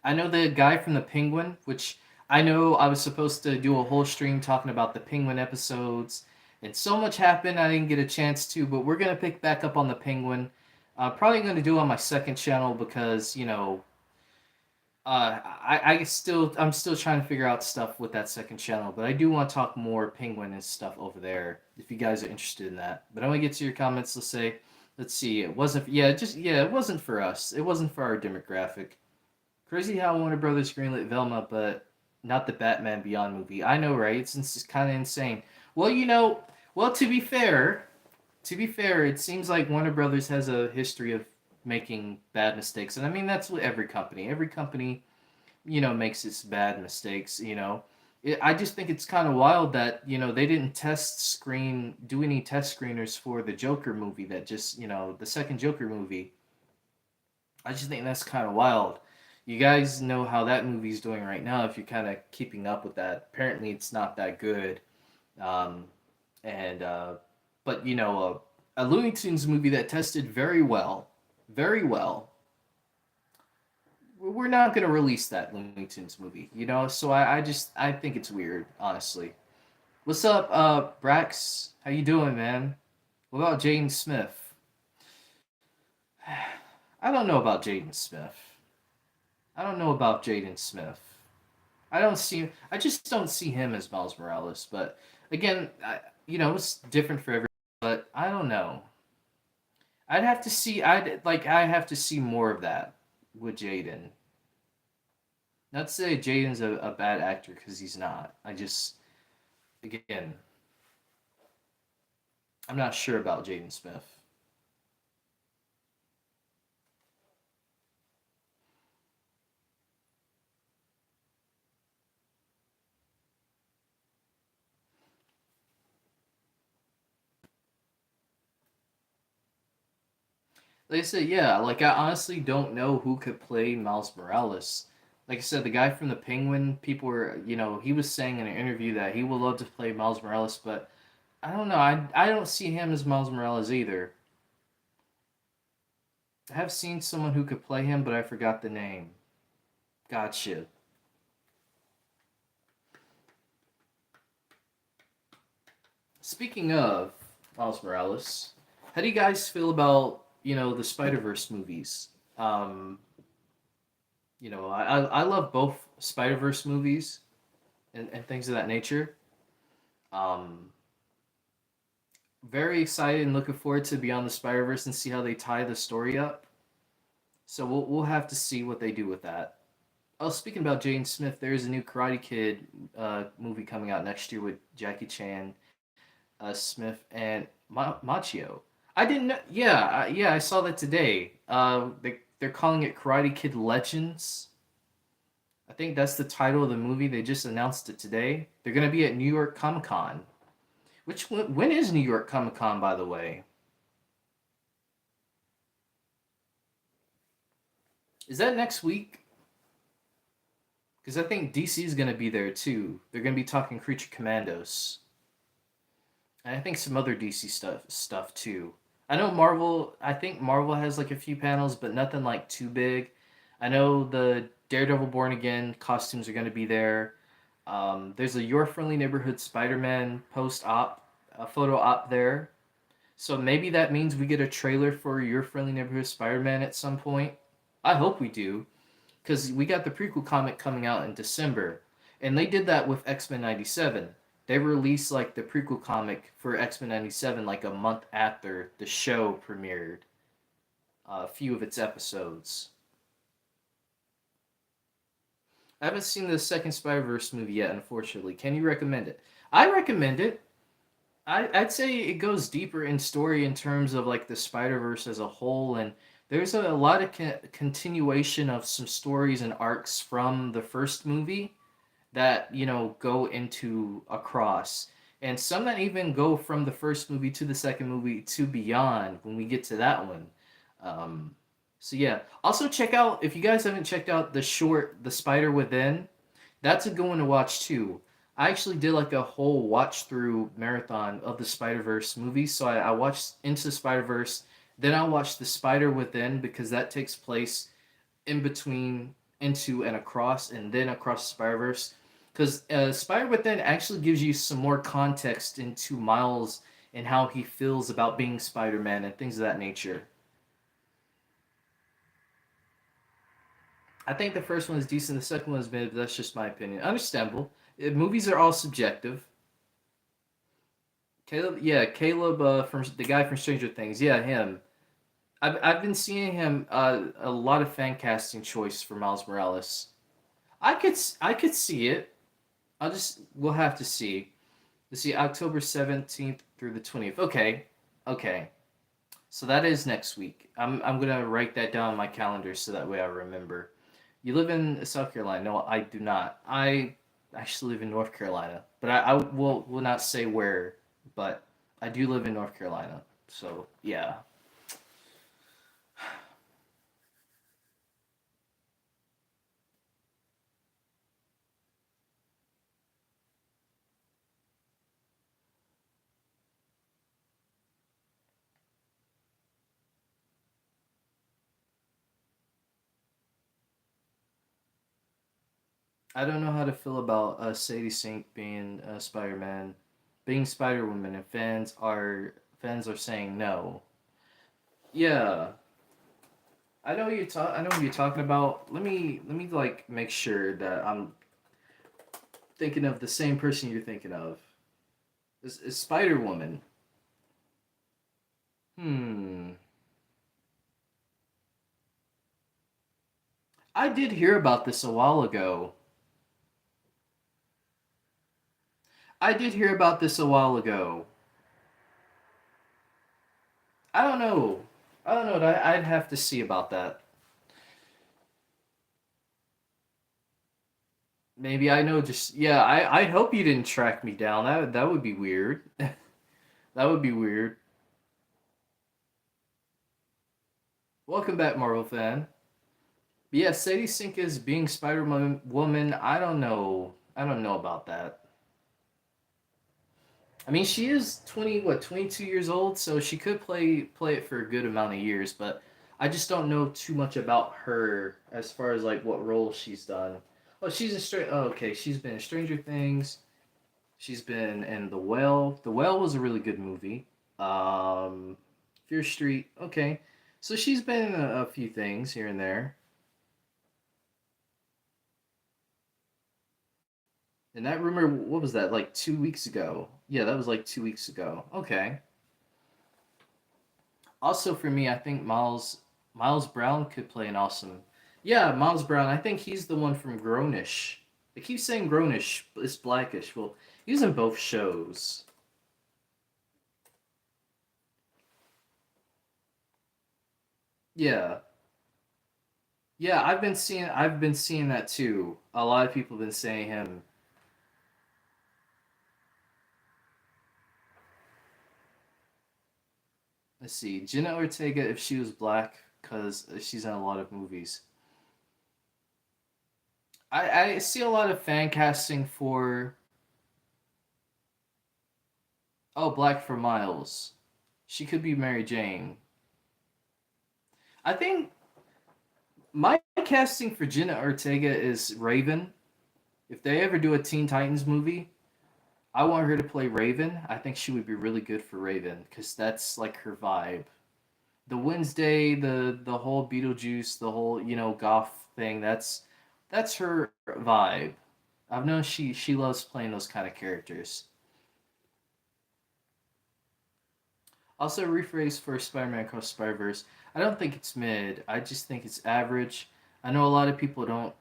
I know the guy from the Penguin, which I know I was supposed to do a whole stream talking about the Penguin episodes, and so much happened I didn't get a chance to. But we're gonna pick back up on the Penguin. Probably gonna do it on my second channel because I'm still trying to figure out stuff with that second channel, but I do want to talk more Penguin and stuff over there if you guys are interested in that. But I'm gonna get to your comments. Let's see. It wasn't. It wasn't for us. It wasn't for our demographic. Crazy how Warner Brothers greenlit Velma, but not the Batman Beyond movie. I know, right? It's just kind of insane. Well, to be fair, it seems like Warner Brothers has a history of making bad mistakes, and I mean that's what every company. Every company, makes its bad mistakes. I just think it's kind of wild that they didn't do any test screeners for the Joker movie that just the second Joker movie. I just think that's kind of wild. You guys know how that movie's doing right now if you're kind of keeping up with that. Apparently, it's not that good. Um, and but a Looney Tunes movie that tested very well. We're not gonna release that Looney Tunes movie, So I think it's weird, honestly. What's up, Brax? How you doing, man? What about Jaden Smith? I don't know about Jaden Smith. I don't know about Jaden Smith. I just don't see him as Miles Morales. But again, it's different for everyone. But I don't know. I have to see more of that with Jaden. Not to say Jaden's a bad actor because he's not. Again, I'm not sure about Jaden Smith. Like I said, yeah, like I honestly don't know who could play Miles Morales. Like I said, the guy from the Penguin, people were, he was saying in an interview that he would love to play Miles Morales, but I don't know. I don't see him as Miles Morales either. I have seen someone who could play him, but I forgot the name. Gotcha. Speaking of Miles Morales, how do you guys feel about the Spider Verse movies? Um, I love both Spider Verse movies and things of that nature. Um, Very excited and looking forward to Beyond the Spider Verse and see how they tie the story up. So we'll have to see what they do with that. Oh, speaking about Jaden Smith, there is a new Karate Kid movie coming out next year with Jackie Chan, Smith, and Machio. I didn't know. Yeah, yeah, I saw that today. They're calling it Karate Kid Legends. I think that's the title of the movie. They just announced it today. They're gonna be at New York Comic Con. When is New York Comic Con, by the way? Is that next week? Because I think DC is gonna be there too. They're gonna be talking Creature Commandos, and I think some other DC stuff too. I know Marvel. I think Marvel has like a few panels, but nothing like too big. I know the Daredevil Born Again costumes are gonna be there. There's a Your Friendly Neighborhood Spider-Man post-op, a photo op there. So maybe that means we get a trailer for Your Friendly Neighborhood Spider-Man at some point. I hope we do, because we got the prequel comic coming out in December, and they did that with X-Men '97. They released like the prequel comic for X-Men '97 like a month after the show premiered, a few of its episodes. I haven't seen the second Spider-Verse movie yet, unfortunately. Can you recommend it? I recommend it. I'd say it goes deeper in story in terms of like the Spider Verse as a whole, and there's a lot of continuation of some stories and arcs from the first movie that go into across, and some that even go from the first movie to the second movie to beyond when we get to that one. Um, so yeah. Also check out if you guys haven't checked out the short "The Spider Within." That's a good one to watch too. I actually did like a whole watch through marathon of the Spider Verse movies. So I watched Into the Spider Verse, then I watched The Spider Within because that takes place in between Into and Across, and then Across the Spider Verse. Because Spider Within actually gives you some more context into Miles and how he feels about being Spider Man and things of that nature. I think the first one is decent, the second one is mid, but that's just my opinion. Understandable. Movies are all subjective. Caleb, yeah, Caleb from the guy from Stranger Things, yeah, him. I've been seeing him a lot of fan casting choice for Miles Morales. I could see it. We'll have to see. To see October 17th through the 20th. Okay, okay. So that is next week. I'm gonna write that down on my calendar so that way I remember. You live in South Carolina? No, I do not. I actually live in North Carolina, but I will not say where. But I do live in North Carolina, so yeah. I don't know how to feel about Sadie Sink being Spider Man, being Spider Woman, and fans are saying no. Yeah, I know you talk. I know what you're talking about. Let me like make sure that I'm thinking of the same person you're thinking of. Is Spider Woman? Hmm. I did hear about this a while ago. I did hear about this a while ago. I don't know. I don't know. I'd have to see about that. Maybe I know. Just yeah. I hope you didn't track me down. That would be weird. That would be weird. Welcome back, Marvel fan. But yeah, Sadie Sink is being Spider Woman. I don't know. I don't know about that. I mean, she is 22 years old, so she could play it for a good amount of years. But I just don't know too much about her as far as like what role she's done. Oh, she's in straight. Oh, okay, she's been in Stranger Things. She's been in The Whale. The Whale was a really good movie. Um, Fear Street. Okay, so she's been in a few things here and there. And that rumor, what was that? Like 2 weeks ago? Yeah, that was like 2 weeks ago. Okay. Also for me, I think Miles Brown could play an awesome. Yeah, Miles Brown. I think he's the one from Grownish. They keep saying Grownish, but it's Blackish. Well, he's in both shows. Yeah, yeah. I've been seeing that too. A lot of people have been saying him. Let's see, Jenna Ortega if she was black because she's in a lot of movies. I see a lot of fan casting for Black for Miles. She could be Mary Jane. I think my casting for Jenna Ortega is Raven. If they ever do a Teen Titans movie, I want her to play Raven. I think she would be really good for Raven because that's like her vibe. The Wednesday, the whole Beetlejuice, the whole goth thing. That's her vibe. I've known she loves playing those kind of characters. Also, rephrase for Spider-Man Across Spider-Verse. I don't think it's mid. I just think it's average. I know a lot of people don't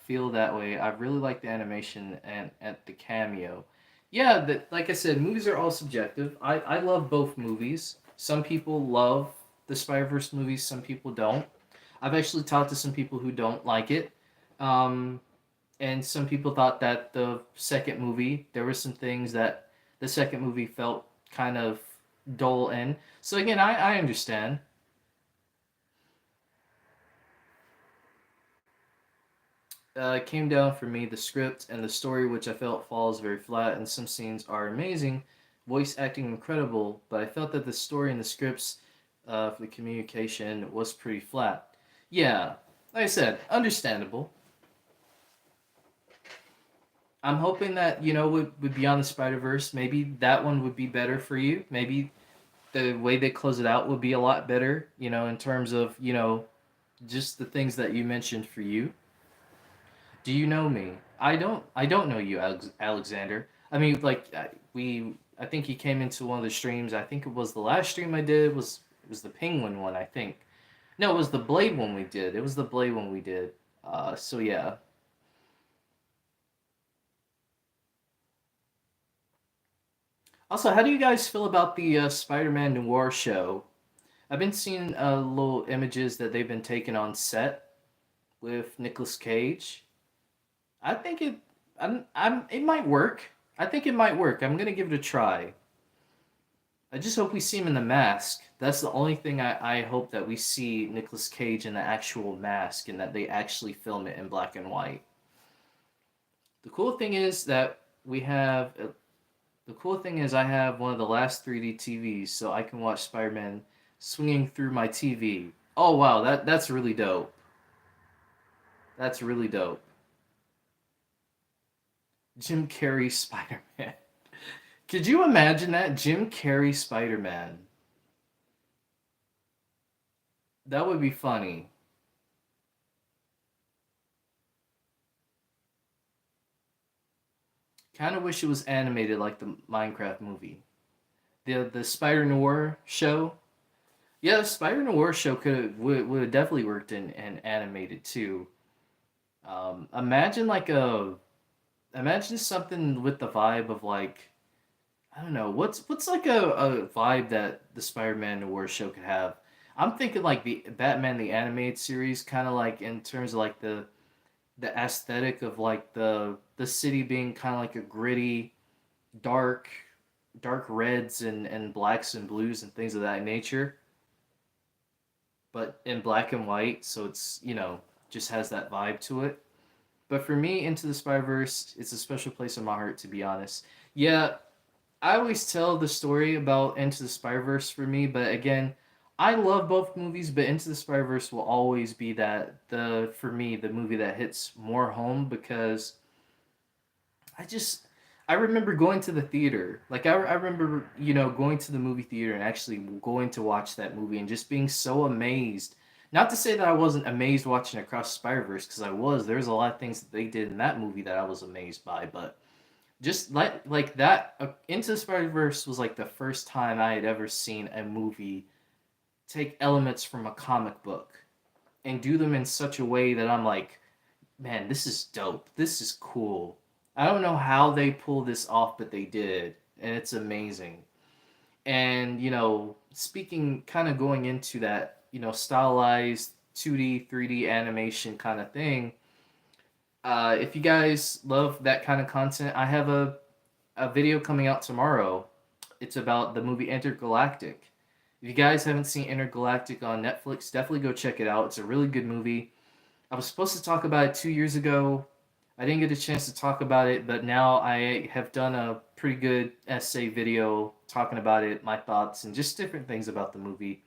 feel that way. I really like the animation and at the cameo. Yeah, like I said, movies are all subjective. I love both movies. Some people love the Spider-Verse movies. Some people don't. I've actually talked to some people who don't like it. Um, and some people thought that the second movie, there were some things that the second movie felt kind of dull in. So again, I understand. It came down for me the script and the story, which I felt falls very flat, and some scenes are amazing, voice acting incredible, but I felt that the story and the scripts for the communication was pretty flat. Yeah, like I said, understandable. I'm hoping that with Beyond the Spider Verse, maybe that one would be better for you. Maybe the way they close it out would be a lot better. In terms of just the things that you mentioned for you. Do you know me? I don't. I don't know you, Alexander. I mean, like we. I think you came into one of the streams. I think it was the last stream I did. Was the Penguin one? I think. No, it was the Blade one we did. It was the Blade one we did. So yeah. Also, how do you guys feel about the Spider-Man Noir show? I've been seeing little images that they've been taking on set with Nicolas Cage. I think it might work. I think it might work. I'm gonna give it a try. I just hope we see him in the mask. That's the only thing I hope that we see Nicolas Cage in the actual mask and that they actually film it in black and white. The cool thing is that we have. The cool thing is I have one of the last 3D TVs, so I can watch Spider-Man swinging through my TV. Oh wow, that's really dope. That's really dope. Jim Carrey Spider-Man. Could you imagine that? Jim Carrey Spider-Man. That would be funny. Kind of wish it was animated like the Minecraft movie. The Spider Noir show. Yeah, the Spider Noir show would have definitely worked in animated too. Imagine imagine something with the vibe of like I don't know what's like a vibe that the Spider-Man Noir show could have. I'm thinking like the Batman the animated series, kind of like in terms of like the aesthetic of like the city being kind of like a gritty, dark, dark reds and blacks and blues and things of that nature. but in black and white, so it's, just has that vibe to it. But for me, Into the Spider-Verse, it's a special place in my heart, to be honest. Yeah, I always tell the story about Into the Spider-Verse for me, but again, I love both movies, but Into the Spider-Verse will always be for me, the movie that hits more home because I just I remember going to the theater. Like I remember, going to the movie theater and actually going to watch that movie and just being so amazed. Not to say that I wasn't amazed watching Across the Spider-Verse because I was. There's a lot of things that they did in that movie that I was amazed by, but just like that Into the Spider-Verse was like the first time I had ever seen a movie take elements from a comic book and do them in such a way that I'm like, man, this is dope. This is cool. I don't know how they pull this off, but they did, and it's amazing. And speaking, kind of going into that, stylized 2D, 3D animation kind of thing. If you guys love that kind of content, I have a video coming out tomorrow. It's about the movie Intergalactic. If you guys haven't seen Intergalactic on Netflix, definitely go check it out. It's a really good movie. I was supposed to talk about it 2 years ago. I didn't get a chance to talk about it, but now I have done a pretty good essay video talking about it, my thoughts, and just different things about the movie.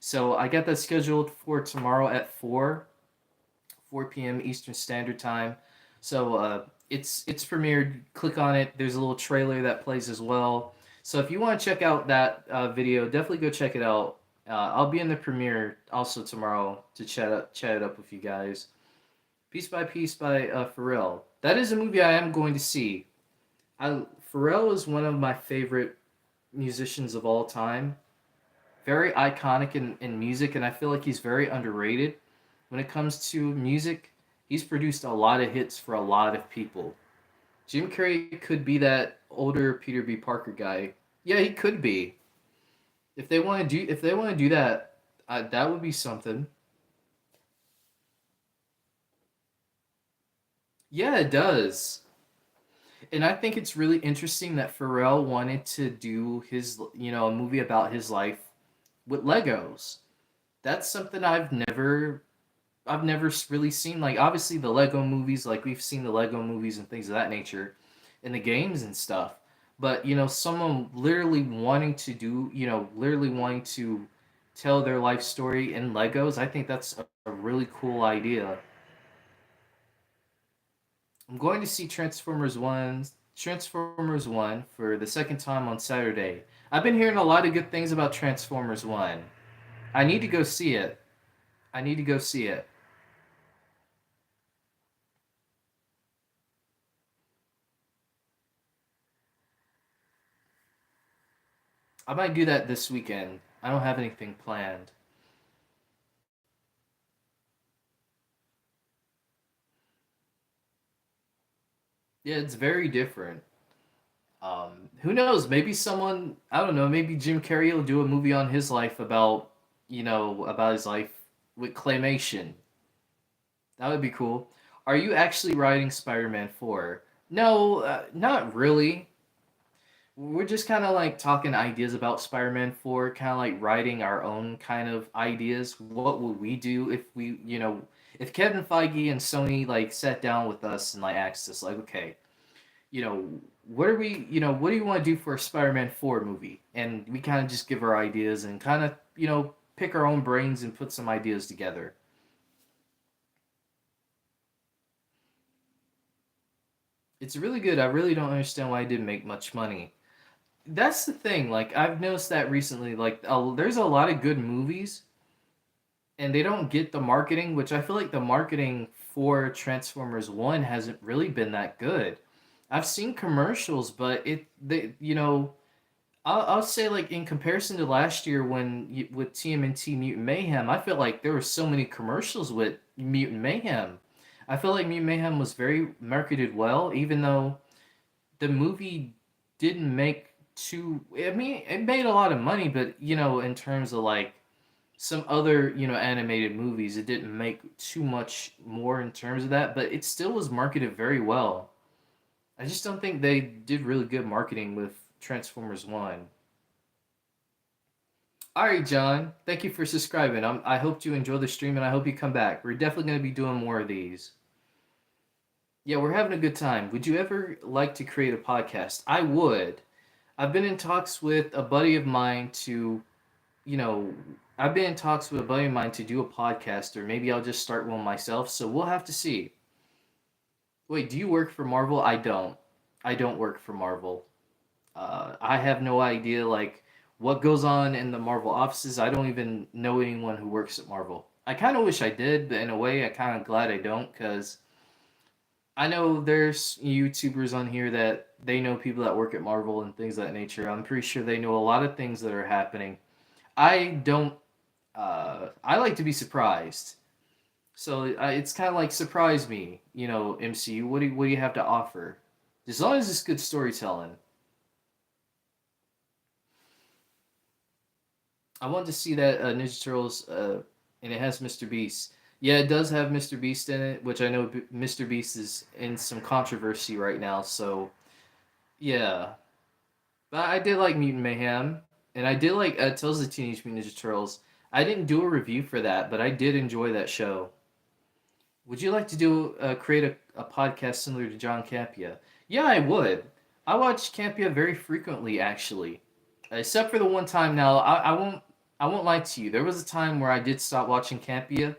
So I got that scheduled for tomorrow at 4 p.m. Eastern Standard Time. So it's premiered. Click on it. There's a little trailer that plays as well. So if you want to check out that video, definitely go check it out. I'll be in the premiere also tomorrow to chat it up with you guys. Piece by Piece by Pharrell. That is a movie I am going to see. Pharrell is one of my favorite musicians of all time. Very iconic in music, and I feel like he's very underrated. When it comes to music, he's produced a lot of hits for a lot of people. Jim Carrey could be that older Peter B. Parker guy. Yeah, he could be. If they want to do that, that would be something. Yeah, it does. And I think it's really interesting that Pharrell wanted to do a movie about his life with Legos. That's something I've never really seen. Like obviously the Lego movies, like we've seen the Lego movies and things of that nature in the games and stuff. But someone literally wanting to tell their life story in Legos, I think that's a really cool idea. I'm going to see Transformers 1 for the second time on Saturday. I've been hearing a lot of good things about Transformers 1. I need to go see it. I need to go see it. I might do that this weekend. I don't have anything planned. Yeah, it's very different. Who knows? Maybe someone, I don't know, maybe Jim Carrey will do a movie on his life about his life with claymation. That would be cool. Are you actually writing Spider-Man 4? No, not really. We're just kind of like talking ideas about Spider-Man 4, kind of like writing our own kind of ideas. What would we do if Kevin Feige and Sony like sat down with us and like asked us like, okay, you know, what do you want to do for a Spider-Man 4 movie? And we kind of just give our ideas and kind of, pick our own brains and put some ideas together. It's really good. I really don't understand why it didn't make much money. That's the thing. Like I've noticed that recently. Like there's a lot of good movies, and they don't get the marketing, which I feel like the marketing for Transformers One hasn't really been that good. I've seen commercials, but I'll say like in comparison to last year with TMNT Mutant Mayhem, I feel like there were so many commercials with Mutant Mayhem. I feel like Mutant Mayhem was very marketed well, even though the movie didn't make too. I mean, it made a lot of money, but in terms of like some other animated movies, it didn't make too much more in terms of that. But it still was marketed very well. I just don't think they did really good marketing with Transformers One. All right, John. Thank you for subscribing. I hope you enjoy the stream, and I hope you come back. We're definitely going to be doing more of these. Yeah, we're having a good time. Would you ever like to create a podcast? I would. I've been in talks with a buddy of mine to, you know, I've been in talks with a buddy of mine to do a podcast, or maybe I'll just start one myself. So we'll have to see. Wait, do you work for Marvel? I don't. I don't work for Marvel. I have no idea like what goes on in the Marvel offices. I don't even know anyone who works at Marvel. I kind of wish I did, but in a way, I kind of glad I don't because I know there's YouTubers on here that they know people that work at Marvel and things of that nature. I'm pretty sure they know a lot of things that are happening. I don't. I like to be surprised. So it's kind of like surprise me, MCU. What do you have to offer? As long as it's good storytelling. I wanted to see that Ninja Turtles, and it has Mr. Beast. Yeah, it does have Mr. Beast in it, which I know Mr. Beast is in some controversy right now. So yeah, but I did like Mutant Mayhem, and I did like Tales of the Teenage Mutant Ninja Turtles. I didn't do a review for that, but I did enjoy that show. Would you like to do create a podcast similar to John Campia? Yeah, I would. I watch Campia very frequently, actually, except for the one time. Now, I won't lie to you. There was a time where I did stop watching Campia.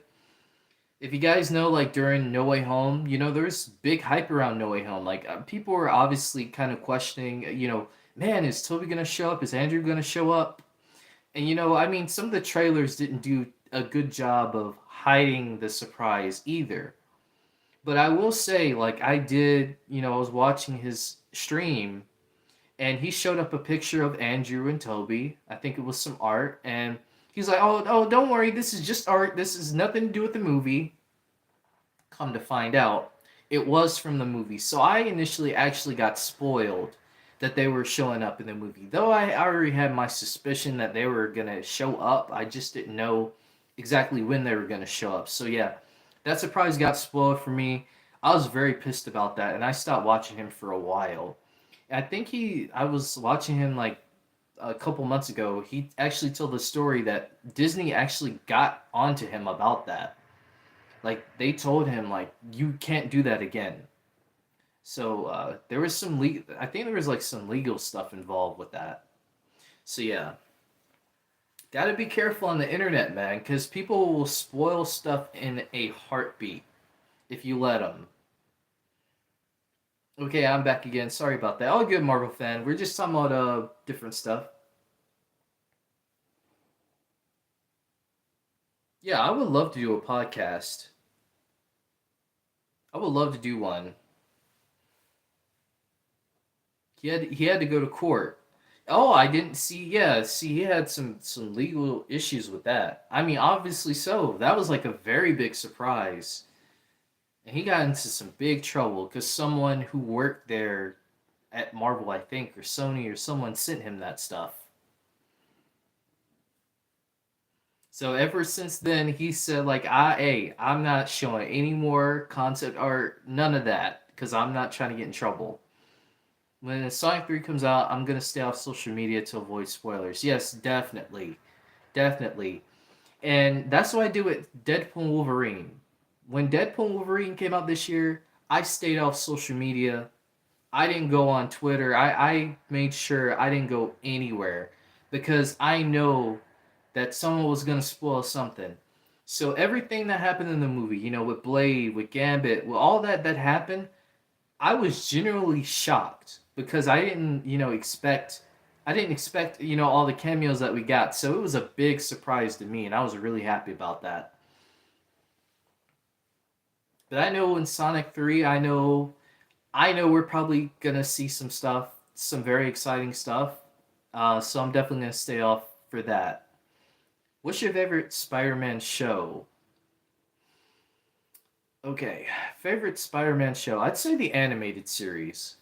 If you guys know, like during No Way Home, there's big hype around No Way Home. Like people were obviously kind of questioning, man, is Toby gonna show up? Is Andrew gonna show up? And I mean, some of the trailers didn't do a good job of hiding the surprise either. But I will say, like I did, I was watching his stream and he showed up a picture of Andrew and Toby. I think it was some art, and he's like, "Oh, don't worry, this is just art. This is nothing to do with the movie." Come to find out, it was from the movie. So I initially actually got spoiled that they were showing up in the movie. Though I already had my suspicion that they were gonna show up, I just didn't know exactly when they were gonna show up. So yeah, that surprise got spoiled for me. I was very pissed about that, and I stopped watching him for a while. I was watching him like a couple months ago. He actually told the story that Disney actually got onto him about that. Like they told him like you can't do that again. So there was some I think there was like some legal stuff involved with that. So yeah, gotta be careful on the internet, man, because people will spoil stuff in a heartbeat if you let them. Okay, I'm back again. Sorry about that. All good, Marvel fan. We're just talking about different stuff. Yeah, I would love to do a podcast. I would love to do one. He had to go to court. Oh, I didn't see. Yeah, see, he had some legal issues with that. I mean, obviously so. That was like a very big surprise, and he got into some big trouble because someone who worked there at Marvel, I think, or Sony, or someone sent him that stuff. So ever since then, he said like, I'm not showing any more concept art, none of that, because I'm not trying to get in trouble. When Sonic 3 comes out, I'm going to stay off social media to avoid spoilers. Yes, definitely. Definitely. And that's what I do with Deadpool and Wolverine. When Deadpool and Wolverine came out this year, I stayed off social media. I didn't go on Twitter. I made sure I didn't go anywhere because I know that someone was going to spoil something. So everything that happened in the movie, with Blade, with Gambit, with all that happened, I was generally shocked because I didn't expect, all the cameos that we got. So it was a big surprise to me, and I was really happy about that. But I know in Sonic 3, I know we're probably gonna see some stuff, some very exciting stuff. So I'm definitely gonna stay off for that. What's your favorite Spider-Man show? Okay, favorite Spider-Man show? I'd say the animated series.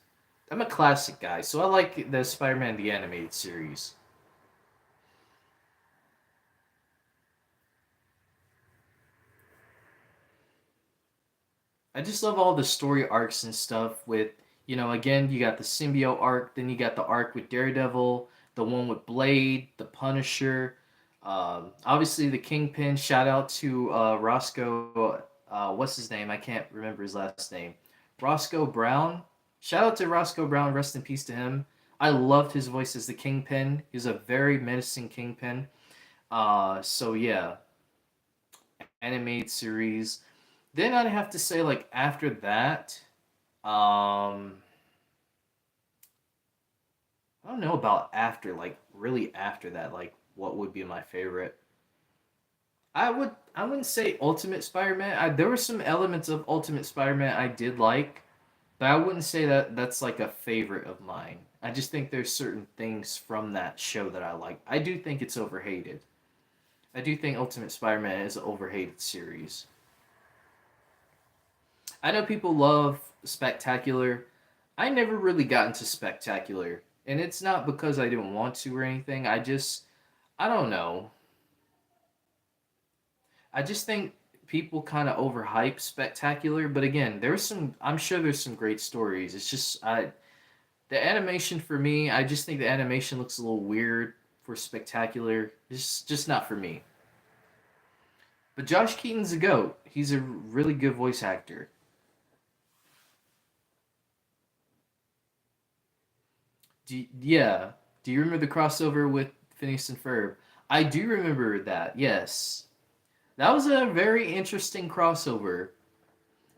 I'm a classic guy, so I like the Spider-Man the animated series. I just love all the story arcs and stuff with, again, you got the symbiote arc, then you got the arc with Daredevil, the one with Blade, the Punisher. Obviously, the Kingpin. Shout out to Roscoe. What's his name? I can't remember his last name. Roscoe Brown. Shout out to Roscoe Brown. Rest in peace to him. I loved his voice as the Kingpin. He was a very menacing Kingpin. So yeah, animated series. Then I'd have to say like after that, um, I don't know about after like really after that like what would be my favorite. I wouldn't say Ultimate Spider-Man. There were some elements of Ultimate Spider-Man I did like, but I wouldn't say that that's like a favorite of mine. I just think there's certain things from that show that I like. I do think it's overhated. I do think Ultimate Spider-Man is an overhated series. I know people love Spectacular. I never really got into Spectacular, and it's not because I didn't want to or anything. I don't know. I just think people kind of overhype Spectacular, but again, I'm sure there's some great stories. It's just the animation for me, I just think the animation looks a little weird for Spectacular. It's just not for me. But Josh Keaton's a goat. He's a really good voice actor. Yeah. Do you remember the crossover with Phineas and Ferb? I do remember that. Yes. That was a very interesting crossover.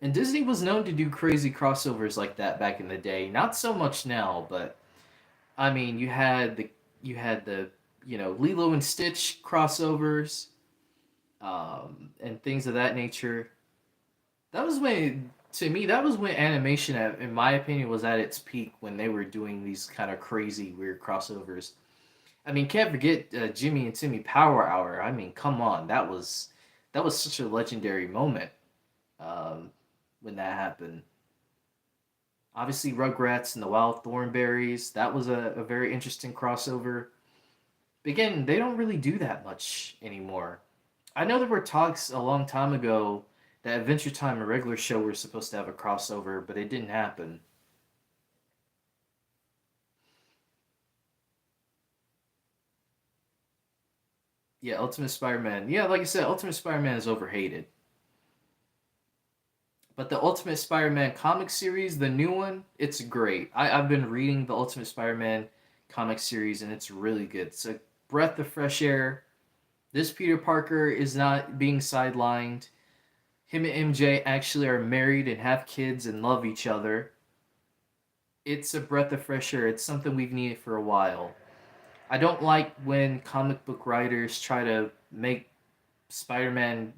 And Disney was known to do crazy crossovers like that back in the day. Not so much now, but I mean, you had the Lilo and Stitch crossovers, and things of that nature. That was when, to me, that was when animation, in my opinion, was at its peak when they were doing these kind of crazy, weird crossovers. I mean, can't forget Jimmy and Timmy Power Hour. I mean, come on, that was such a legendary moment um, when that happened. Obviously, Rugrats and the Wild Thornberries. That was a very interesting crossover. But again, they don't really do that much anymore. I know there were talks a long time ago that Adventure Time and Regular Show were supposed to have a crossover, but it didn't happen. Yeah, Ultimate Spider-Man. Yeah, like I said, Ultimate Spider-Man is overhated. But the Ultimate Spider-Man comic series, the new one, it's great. I've been reading the Ultimate Spider-Man comic series, and it's really good. It's a breath of fresh air. This Peter Parker is not being sidelined. Him and MJ actually are married and have kids and love each other. It's a breath of fresh air. It's something we've needed for a while. I don't like when comic book writers try to make Spider-Man,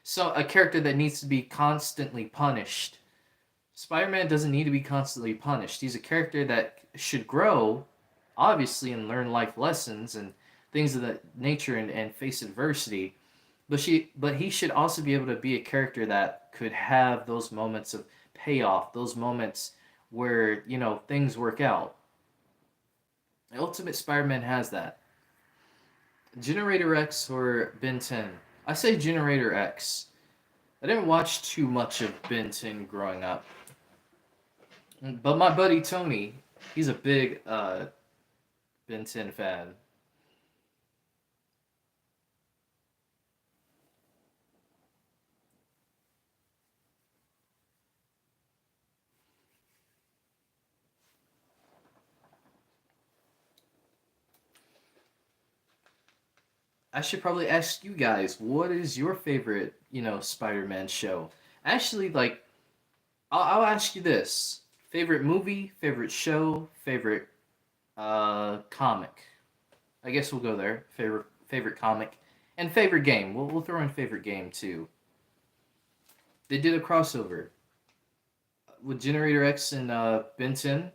so a character that needs to be constantly punished. Spider-Man doesn't need to be constantly punished. He's a character that should grow, obviously, and learn life lessons and things of that nature and face adversity. But he should also be able to be a character that could have those moments of payoff, those moments where things work out. Ultimate Spider-Man has that. Generator X or Ben 10? I say Generator X. I didn't watch too much of Ben 10 growing up, but my buddy Tony, he's a big Ben 10 fan. I should probably ask you guys, what is your favorite, Spider-Man show? Actually, like, I'll ask you this: favorite movie, favorite show, favorite comic. I guess we'll go there. Favorite comic, and favorite game. We'll throw in favorite game too. They did a crossover with Generator X and Ben 10.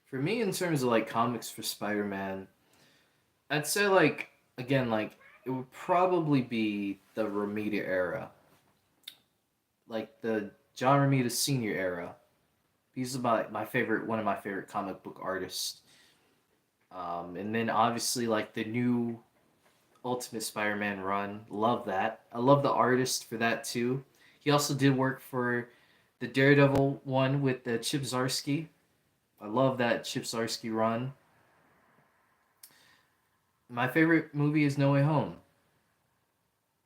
For me, in terms of like comics for Spider-Man, I'd say like again like it would probably be the Romita era, like the John Romita Senior era, He's my favorite, one of my favorite comic book artists. And then obviously like the new Ultimate Spider-Man run, love that. I love the artist for that too. He also did work for the Daredevil one with the Chip Zdarsky. I love that Chip Zdarsky run. My favorite movie is No Way Home,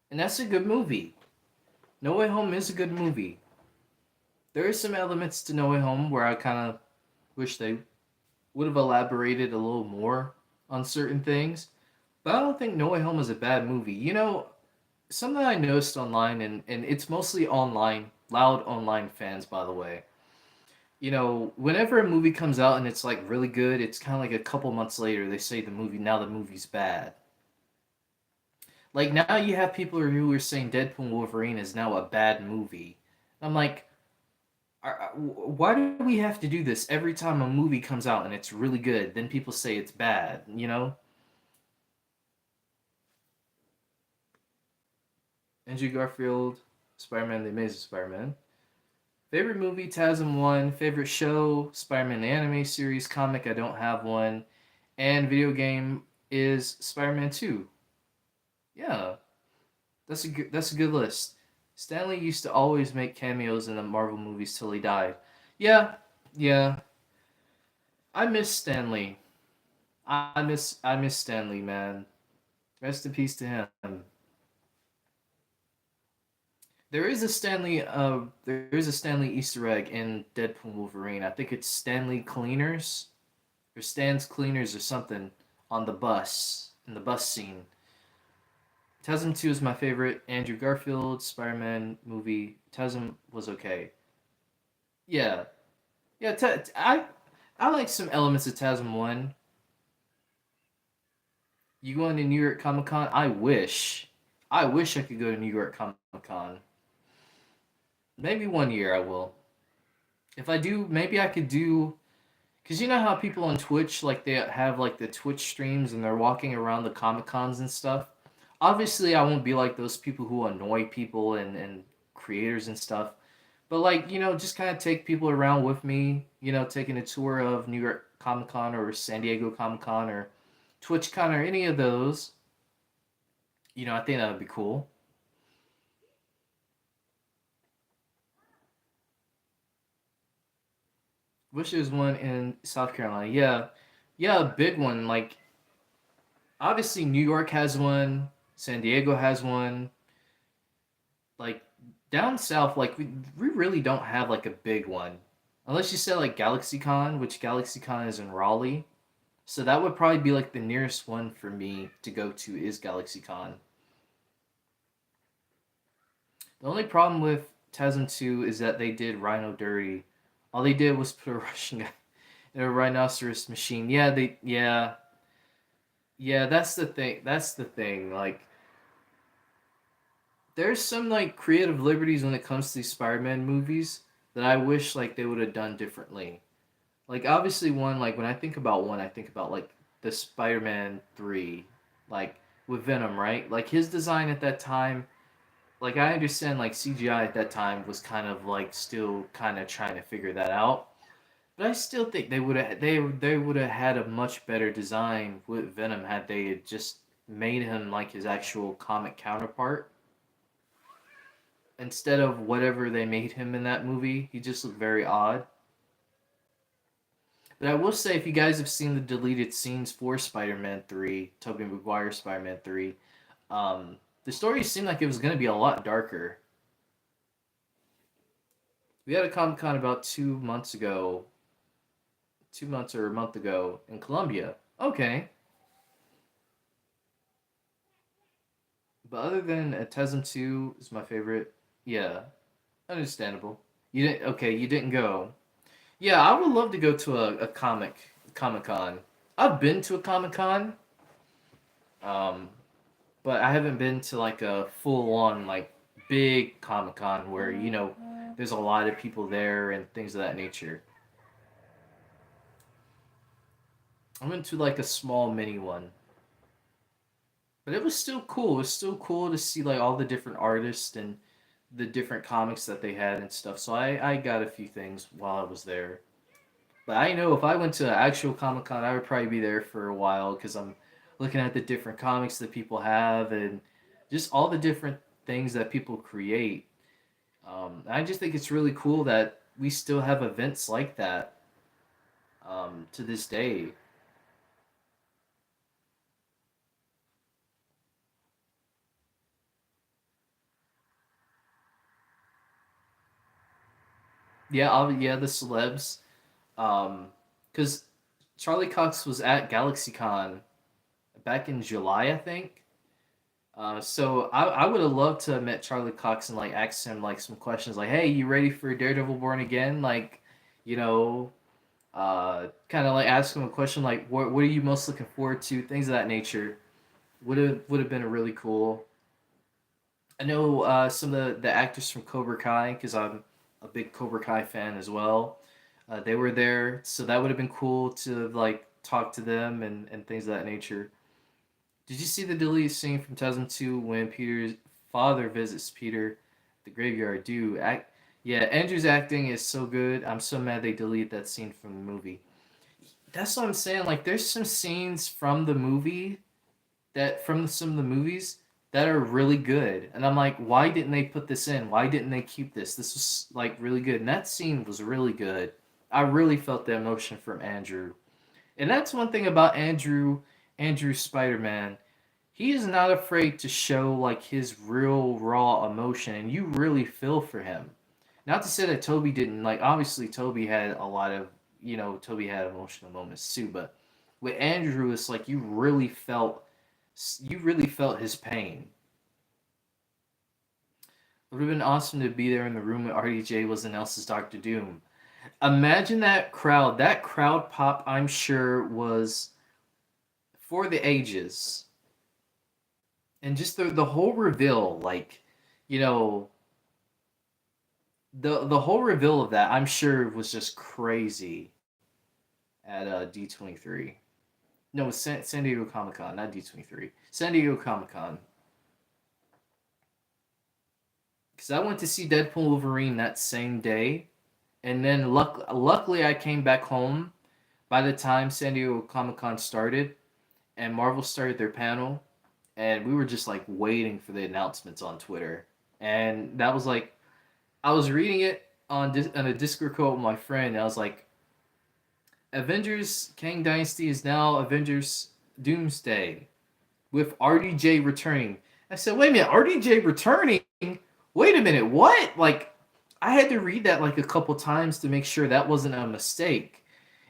and that's a good movie. No Way Home is a good movie. There are some elements to No Way Home where I kind of wish they would have elaborated a little more on certain things, but I don't think No Way Home is a bad movie. You know, something I noticed online, and it's mostly online, loud online fans, by the way. You know, whenever a movie comes out and it's like really good, it's kind of like a couple months later they say the movie's bad. Like now you have people who are saying Deadpool and Wolverine is now a bad movie. I'm like, why do we have to do this every time a movie comes out and it's really good? Then people say it's bad, you know? Andrew Garfield, Spider-Man, The Amazing Spider-Man. Favorite movie, TASM 1. Favorite show, Spider-Man the Anime Series. Comic, I don't have one. And video game is Spider-Man 2. Yeah, that's a good list. Stanley used to always make cameos in the Marvel movies till he died. Yeah, yeah. I miss Stanley. I miss Stanley, man. Rest in peace to him. There is a Stanley Easter egg in Deadpool Wolverine. I think it's Stanley Cleaners or Stan's Cleaners or something on the bus in the bus scene. TASM 2 is my favorite Andrew Garfield Spider-Man movie. TASM was okay. Yeah. Yeah, I like some elements of TASM 1. You going to New York Comic Con? I wish. I wish I could go to New York Comic Con. Maybe one year I will. If I do, maybe I could do. Because you know how people on Twitch, like, they have, like, the Twitch streams and they're walking around the Comic Cons and stuff? Obviously, I won't be like those people who annoy people and creators and stuff. But, like, you know, just kind of take people around with me, you know, taking a tour of New York Comic Con or San Diego Comic Con or TwitchCon or any of those. You know, I think that would be cool. Wish there was one in South Carolina. Yeah, yeah, a big one. Like obviously New York has one, San Diego has one. Like down south, like we really don't have like a big one, unless you say like GalaxyCon, which GalaxyCon is in Raleigh. So that would probably be like the nearest one for me to go to is GalaxyCon. The only problem with TASM 2 is that they did Rhino dirty. All they did was put a Russian guy in a rhinoceros machine. Yeah, that's the thing. That's the thing. Like, there's some like creative liberties when it comes to these Spider-Man movies that I wish like they would have done differently. Like, obviously, one like when I think about one, I think about like the Spider-Man 3, like with Venom, right? Like his design at that time. Like I understand, like CGI at that time was kind of like still kind of trying to figure that out. But I still think they would have had a much better design with Venom had they had just made him like his actual comic counterpart instead of whatever they made him in that movie. He just looked very odd. But I will say, if you guys have seen the deleted scenes for Spider-Man 3, Tobey Maguire Spider-Man 3, the story seemed like it was going to be a lot darker. We had a Comic Con about 2 months ago, 2 months or a month ago in Colombia. Okay, but other than Tesm 2 is my favorite. Yeah, understandable. You didn't. Okay, you didn't go. Yeah, I would love to go to a Comic Con. I've been to a Comic Con, um, but I haven't been to like a full on like big Comic Con where you know there's a lot of people there and things of that nature. I went to like a small mini one, but it was still cool. It was still cool to see like all the different artists and the different comics that they had and stuff. So I got a few things while I was there. But I know if I went to an actual Comic Con, I would probably be there for a while because I'm looking at the different comics that people have and just all the different things that people create. I just think it's really cool that we still have events like that to this day. Yeah, yeah, the celebs. Because Charlie Cox was at GalaxyCon back in July, I think. So I would have loved to have met Charlie Cox and like asked him like some questions like, "Hey, you ready for Daredevil Born Again?" Like, you know, kind of like ask him a question like, "What are you most looking forward to?" Things of that nature would have been really cool. I know some of the actors from Cobra Kai because I'm a big Cobra Kai fan as well. They were there, so that would have been cool to like talk to them and things of that nature. Did you see the deleted scene from 2002 when Peter's father visits Peter at the graveyard? Yeah, Andrew's acting is so good. I'm so mad they deleted that scene from the movie. That's what I'm saying. Like, there's some scenes from the movie from some of the movies that are really good, and I'm like, why didn't they put this in? Why didn't they keep this? This was like really good, and that scene was really good. I really felt the emotion from Andrew, and that's one thing about Andrew Spider Man. He is not afraid to show like his real raw emotion, and you really feel for him. Not to say that Toby didn't. Like, obviously Toby had a lot of, Toby had emotional moments too, but with Andrew it's like you really felt his pain. It would have been awesome to be there in the room when RDJ was announced as Doctor Doom. Imagine that crowd. That crowd pop, I'm sure, was for the ages. And just the whole reveal, like, you know, the whole reveal of that, I'm sure, was just crazy at D23. No, it was San Diego Comic Con, not D23. San Diego Comic Con. Because I went to see Deadpool Wolverine that same day, and then luckily I came back home by the time San Diego Comic Con started, and Marvel started their panel, and we were just like waiting for the announcements on Twitter, and that was like I was reading it on a Discord call with my friend, and I was like, Avengers Kang Dynasty is now Avengers Doomsday with RDJ returning. I said, wait a minute, RDJ returning? Wait a minute, what? Like, I had to read that like a couple times to make sure that wasn't a mistake.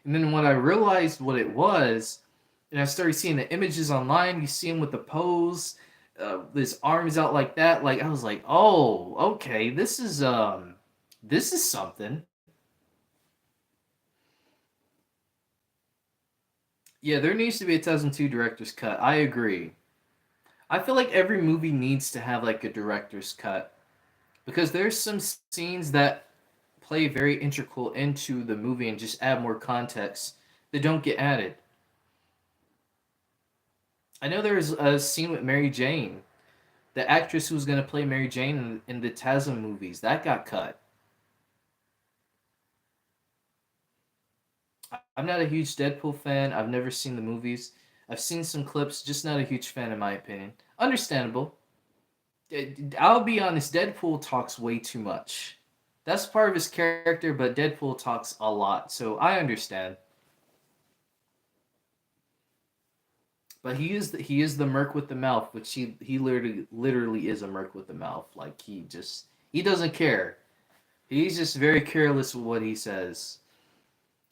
And then when I realized what it was, and I started seeing the images online, you see him with the pose, his arms out like that. Like, I was like, oh, okay, this is something. Yeah, there needs to be a 2002 director's cut. I agree. I feel like every movie needs to have like a director's cut because there's some scenes that play very integral into the movie and just add more context that don't get added. I know there's a scene with Mary Jane, the actress who was going to play Mary Jane in the TASM movies, that got cut. I'm not a huge Deadpool fan. I've never seen the movies. I've seen some clips, just not a huge fan in my opinion. Understandable. I'll be honest, Deadpool talks way too much. That's part of his character, but Deadpool talks a lot, so I understand. But he is the merc with the mouth, which he literally is a merc with the mouth. Like he doesn't care. He's just very careless with what he says.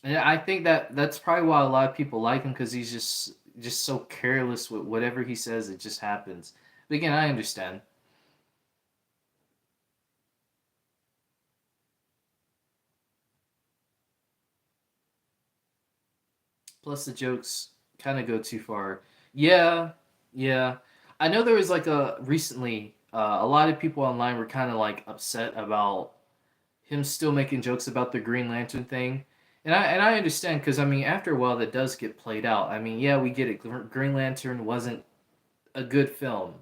And I think that's probably why a lot of people like him because he's just so careless with whatever he says. It just happens. But again, I understand. Plus the jokes kind of go too far. Yeah, yeah. I know there was like a recently a lot of people online were kind of like upset about him still making jokes about the Green Lantern thing. And I understand because I mean after a while that does get played out. I mean yeah we get it. Green Lantern wasn't a good film.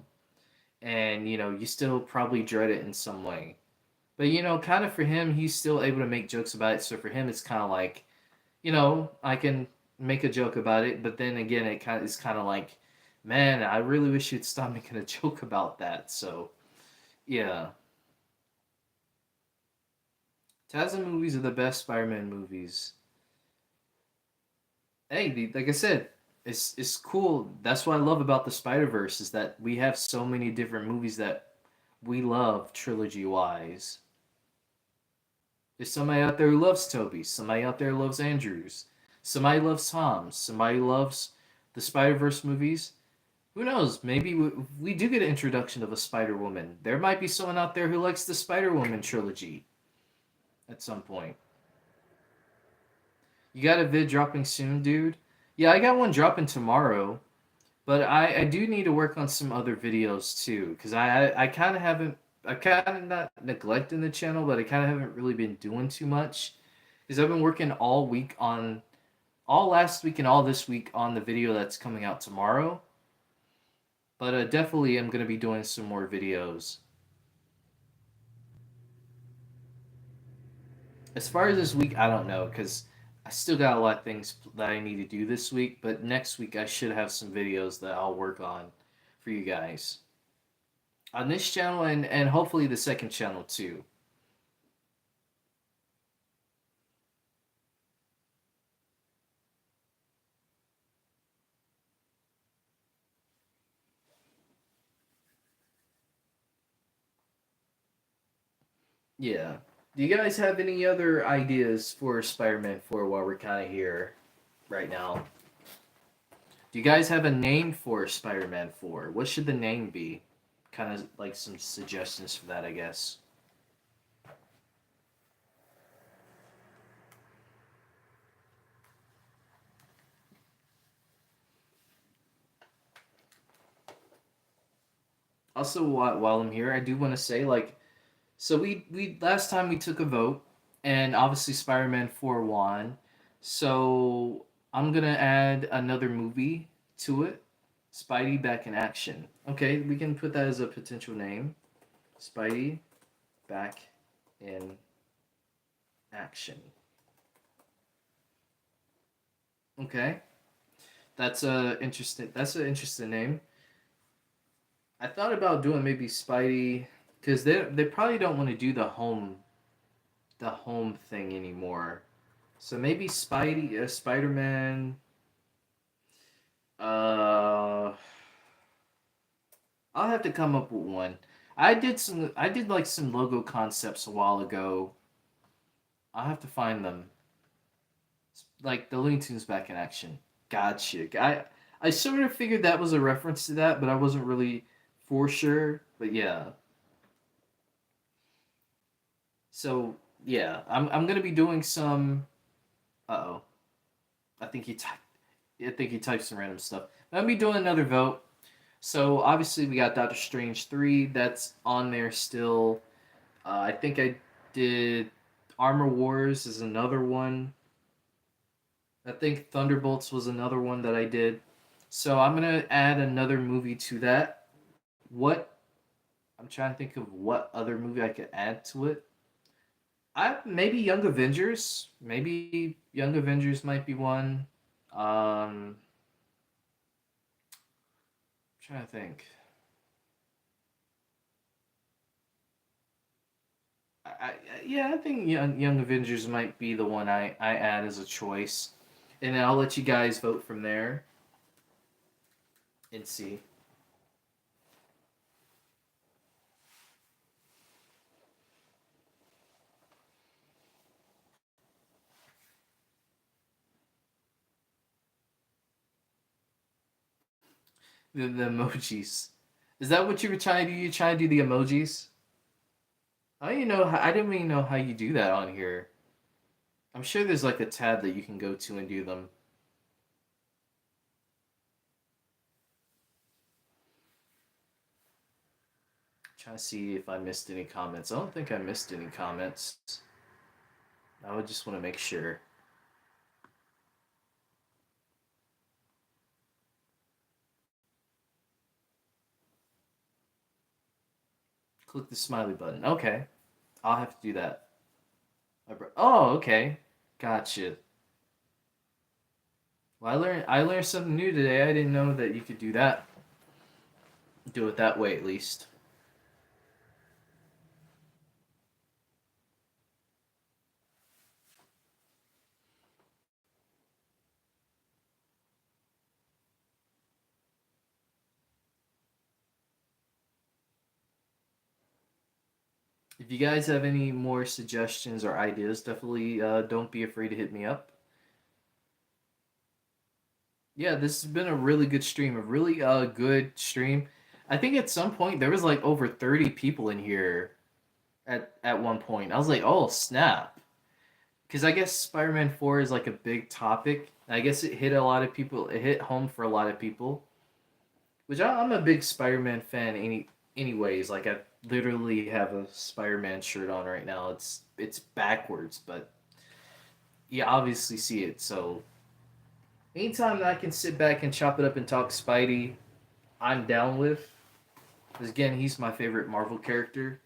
and you still probably dread it in some way. But kind of for him, he's still able to make jokes about it. So for him, it's kind of like, I can make a joke about it, but then again, it's kind of like, man, I really wish you'd stop making a joke about that. So yeah, Tazza movies are the best Spider-Man movies. Hey, like I said, it's cool. That's what I love about the Spider-Verse is that we have so many different movies that we love trilogy wise. There's somebody out there who loves Toby. Somebody out there loves Andrews. Somebody loves Tom. Somebody loves the Spider Verse movies. Who knows? Maybe we do get an introduction of a Spider Woman. There might be someone out there who likes the Spider Woman trilogy at some point. You got a vid dropping soon, dude? Yeah, I got one dropping tomorrow. But I do need to work on some other videos too, because I kind of haven't, I kind of not neglecting the channel, but I kind of haven't really been doing too much, because I've been working all week on, all last week and all this week on the video that's coming out tomorrow. But definitely I'm going to be doing some more videos. As far as this week, I don't know, because I still got a lot of things that I need to do this week, but next week I should have some videos that I'll work on for you guys. On this channel and hopefully the second channel too. Yeah. Do you guys have any other ideas for Spider-Man 4 while we're kind of here right now? Do you guys have a name for Spider-Man 4? What should the name be? Kind of like some suggestions for that, I guess. Also, while I'm here, I do want to say, like, so we last time we took a vote, and obviously Spider-Man 4 won. So I'm gonna add another movie to it. Spidey back in action. Okay, we can put that as a potential name. Spidey back in action. Okay, that's a interesting. That's an interesting name. I thought about doing maybe Spidey because they probably don't want to do the home thing anymore. So maybe Spidey, Spider Man. Uh, I'll have to come up with one. I did like some logo concepts a while ago. I'll have to find them. Like the Looney Tunes back in action. Gotcha. I sort of figured that was a reference to that, but I wasn't really for sure. But yeah. So yeah, I'm gonna be doing some. Uh oh. I think he typed. I think he typed some random stuff. I'm gonna be doing another vote. So obviously we got Doctor Strange 3. That's on there still. I think I did Armor Wars is another one. I think Thunderbolts was another one that I did. So I'm gonna add another movie to that. What I'm trying to think of what other movie I could add to it. I maybe Young Avengers. Maybe Young Avengers might be one. I'm trying to think. Yeah, I think Young Avengers might be the one I add as a choice, and then I'll let you guys vote from there and see. The emojis. Is that what you were trying to do? You trying to do the emojis? I don't even know. I didn't even know how you do that on here. I'm sure there's like a tab that you can go to and do them. Trying to see if I missed any comments. I don't think I missed any comments. I would just want to make sure. Click the smiley button. Okay, I'll have to do that. Oh, okay, gotcha. Well, I learned something new today. I didn't know that you could do that. Do it that way, at least. If you guys have any more suggestions or ideas, definitely don't be afraid to hit me up. Yeah, this has been a really good stream, a really good stream. I think at some point there was like over 30 people in here at one point. I was like, oh snap. Because I guess Spider-Man 4 is like a big topic. I guess it hit a lot of people. It hit home for a lot of people. Which I'm a big Spider-Man fan. Anyways, like I literally have a Spider-Man shirt on right now. It's backwards, but you obviously see it. So anytime that I can sit back and chop it up and talk Spidey, I'm down with. Because again, he's my favorite Marvel character.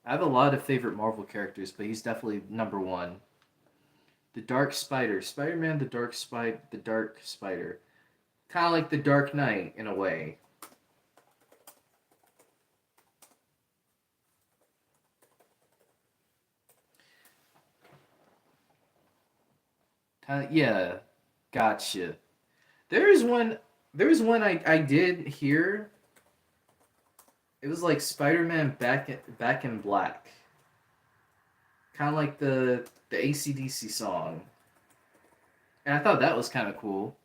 I have a lot of favorite Marvel characters, but he's definitely number one. The Dark Spider, Spider-Man, the Dark Spider, kind of like the Dark Knight in a way. Kind of, yeah, gotcha. There is one. There was one I did hear. It was like Spider-Man back in black, kind of like the AC/DC song, and I thought that was kind of cool.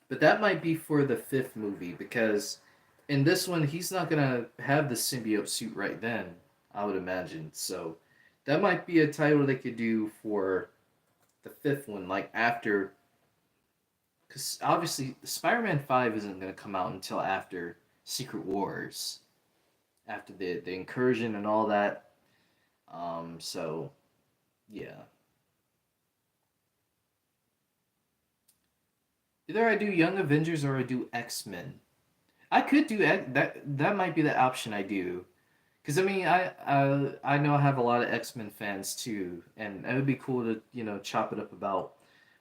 But that might be for the fifth movie because in this one he's not gonna have the symbiote suit right then. I would imagine. So that might be a title they could do for the fifth one, like after, because obviously Spider-Man 5 isn't gonna come out until after Secret Wars, after the incursion and all that. So yeah, either I do Young Avengers or I do X Men. I could do that. That might be the option I do. Because I mean, I know I have a lot of X Men fans too, and it would be cool to chop it up about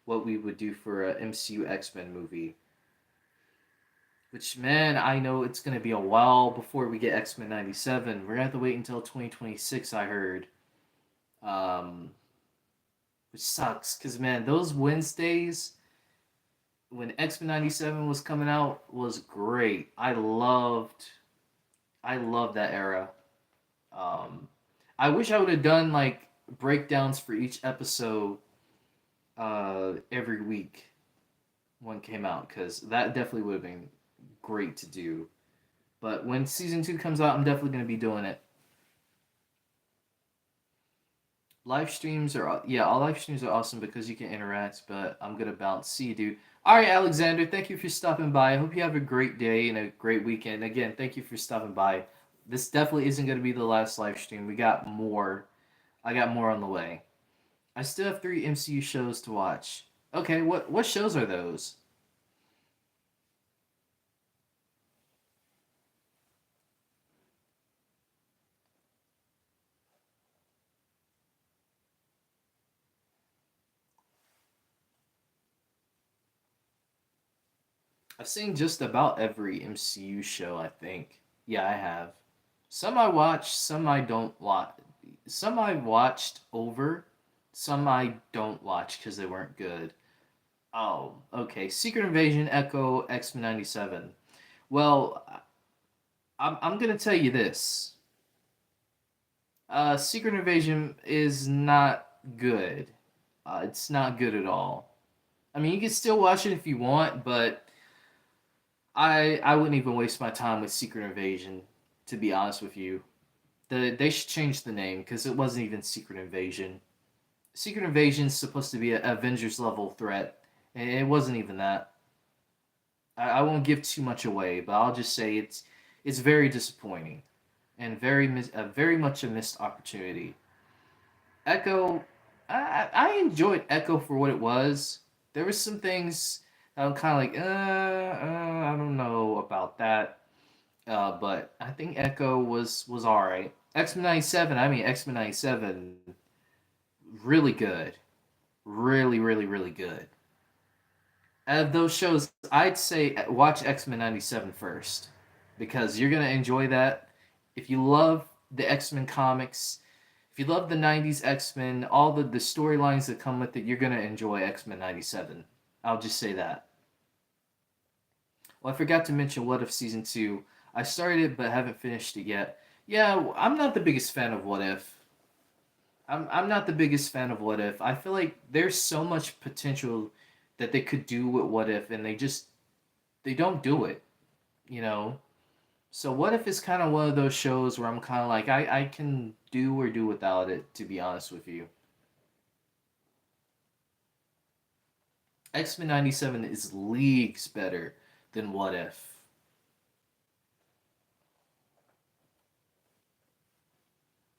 what we would do for a MCU X Men movie. Which man, I know it's gonna be a while before we get X Men '97. We're gonna have to wait until 2026. I heard, um, which sucks. Cause man, those Wednesdays when X Men '97 was coming out was great. I loved that era. Um, I wish I would have done like breakdowns for each episode every week one came out because that definitely would have been great to do. But when season two comes out, I'm definitely going to be doing it. Live streams are yeah, all live streams are awesome because you can interact. But I'm gonna bounce. See you, dude. All right, Alexander. Thank you for stopping by. I hope you have a great day and a great weekend. Again, thank you for stopping by. This definitely isn't gonna be the last live stream. We got more. I got more on the way. I still have 3 MCU shows to watch. Okay, what shows are those? I've seen just about every MCU show, I think. Yeah, I have. Some I watched, some I don't watch. Some I watched over, some I don't watch because they weren't good. Oh, okay. Secret Invasion, Echo, X Men '97. Well, I'm gonna tell you this. Secret Invasion is not good. It's not good at all. I mean, you can still watch it if you want, but I wouldn't even waste my time with Secret Invasion. To be honest with you, they should change the name because it wasn't even Secret Invasion. Secret Invasion is supposed to be an Avengers level threat, and it wasn't even that. I won't give too much away, but I'll just say it's very disappointing and very much a missed opportunity. Echo, I enjoyed Echo for what it was. There was some things that I'm kind of like, I don't know about that. But I think Echo was all right. X-Men 97, I mean X-Men 97, really good. Really, really, really good. Out of those shows, I'd say watch X-Men 97 first because you're going to enjoy that. If you love the X-Men comics, if you love the 90s X-Men, all the storylines that come with it, you're going to enjoy X-Men 97. I'll just say that. Well, I forgot to mention What If Season 2. I started it but haven't finished it yet. Yeah, I'm not the biggest fan of What If. I'm not the biggest fan of What If. I feel like there's so much potential that they could do with What If, and they don't do it, you know. So What If is kind of one of those shows where I'm kind of like I can do or do without it, to be honest with you. X Men '97 is leagues better than What If.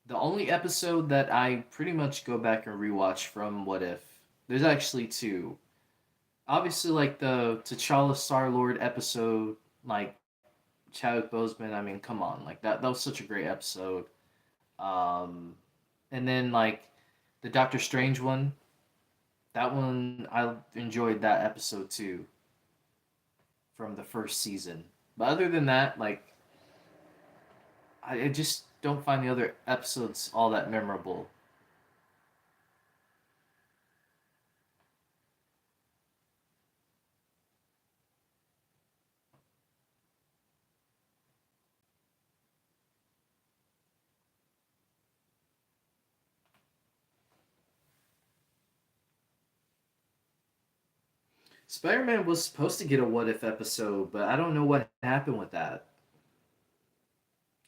The only episode that I pretty much go back and rewatch from What If, there's actually two. Obviously, like the T'Challa Star Lord episode, like Chadwick Boseman. I mean, come on, like that was such a great episode. Um, and then like the Doctor Strange one, that one I enjoyed that episode too from the first season. But other than that, like I just don't find the other episodes all that memorable. Spider Man was supposed to get a What If episode, but I don't know what happened with that.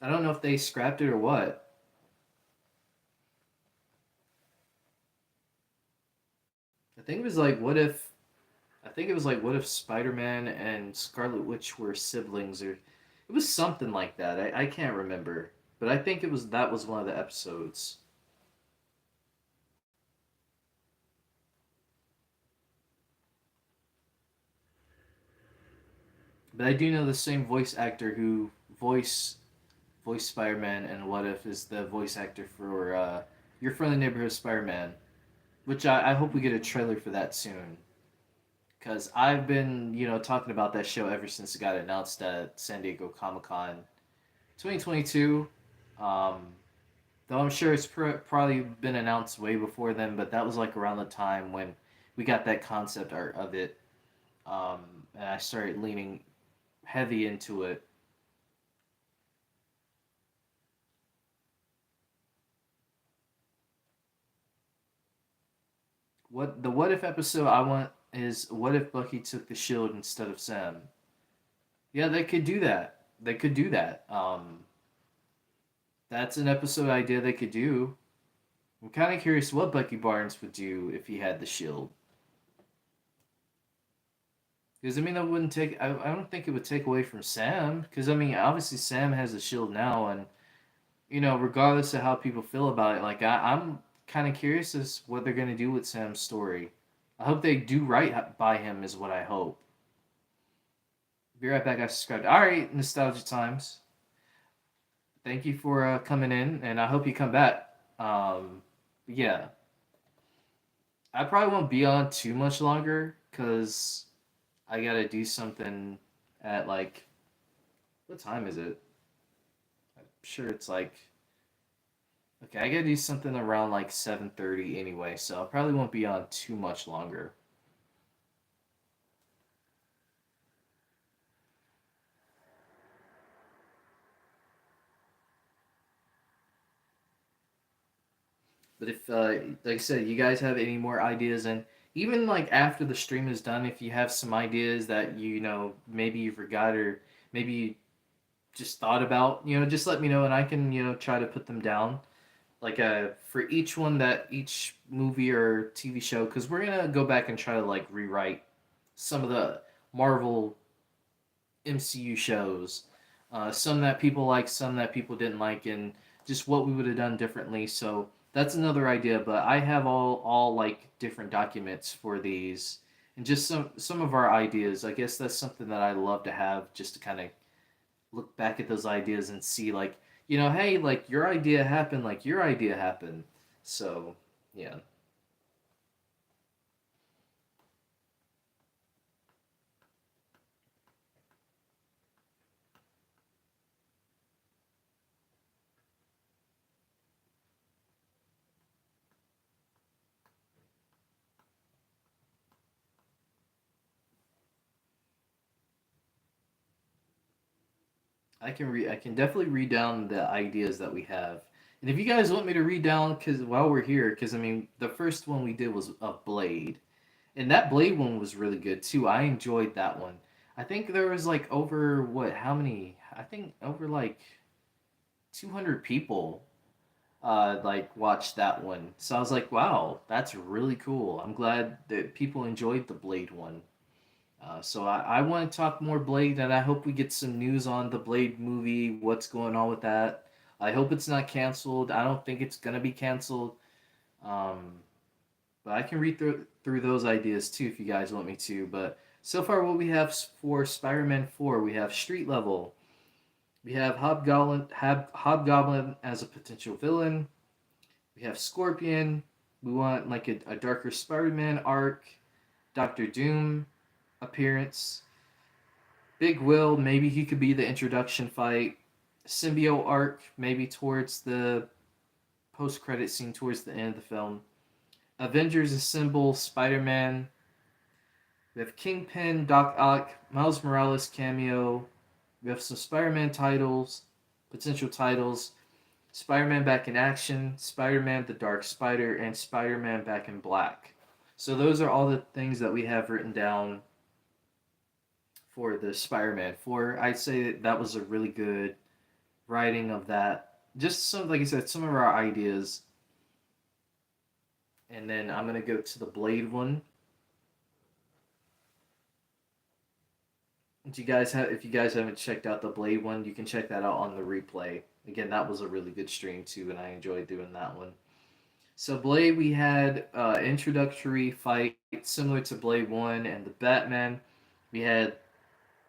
I don't know if they scrapped it or what. I think it was like what if I think it was like what if Spider Man and Scarlet Witch were siblings, or it was something like that. I can't remember, but I think it was that was one of the episodes. But I do know the same voice actor who voiced Spider Man and What If is the voice actor for Your Friendly Neighborhood Spider Man, which I hope we get a trailer for that soon. Because I've been, talking about that show ever since it got announced at San Diego Comic Con 2022. Um, though I'm sure it's probably been announced way before then, but that was like around the time when we got that concept art of it. And I started leaning heavy into it. What the What If episode I want is what if Bucky took the shield instead of Sam? Yeah, they could do that. They could do that. That's an episode idea they could do. I'm kind of curious what Bucky Barnes would do if he had the shield. Because I mean, that wouldn't take. I don't think it would take away from Sam. Because I mean, obviously Sam has the shield now, and regardless of how people feel about it, like I'm kind of curious as what they're gonna do with Sam's story. I hope they do right by him. Is what I hope. Be right back. I subscribed. All right, nostalgia times. Thank you for coming in, and I hope you come back. Yeah, I probably won't be on too much longer because I gotta do something at like what time is it? I'm sure it's like okay. I gotta do something around like 7:30 anyway, so I probably won't be on too much longer. But if, like I said, you guys have any more ideas, and even like after the stream is done, if you have some ideas that maybe you forgot or maybe you just thought about, just let me know, and I can try to put them down. Like for each one that each movie or TV show, because we're gonna go back and try to like rewrite some of the Marvel MCU shows. Some that people like, some that people didn't like, and just what we would have done differently. So that's another idea. But I have all like different documents for these, and just some of our ideas. I guess that's something that I love to have, just to kind of look back at those ideas and see, like, hey, like your idea happened, like your idea happened. So yeah. I can definitely read down the ideas that we have. And if you guys want me to read down, because while we're here, because I mean, the first one we did was a Blade, and that Blade one was really good too. I enjoyed that one. I think there was like over what? How many? I think over like 200 people like watched that one. So I was like, wow, that's really cool. I'm glad that people enjoyed the Blade one. So I want to talk more Blade, and I hope we get some news on the Blade movie. What's going on with that? I hope it's not canceled. I don't think it's gonna be canceled. Um, but I can read through those ideas too if you guys want me to. But so far, what we have for Spider-Man 4, we have street level. We have Hobgoblin as a potential villain. We have Scorpion. We want like a darker Spider-Man arc. Doctor Doom appearance. Big Will, maybe he could be the introduction fight. Symbiote arc, maybe towards the post credit scene towards the end of the film. Avengers Assemble, Spider Man. We have Kingpin, Doc Ock, Miles Morales cameo. We have some Spider Man titles, potential titles. Spider Man back in action, Spider Man the Dark Spider, and Spider Man back in black. So those are all the things that we have written down for the Spider-Man 4. I'd say that was a really good writing of that. Just some, like I said, some of our ideas. And then I'm gonna go to the Blade one. If you guys haven't checked out the Blade one, you can check that out on the replay. Again, that was a really good stream too, and I enjoyed doing that one. So Blade, we had introductory fight similar to Blade One and the Batman. We had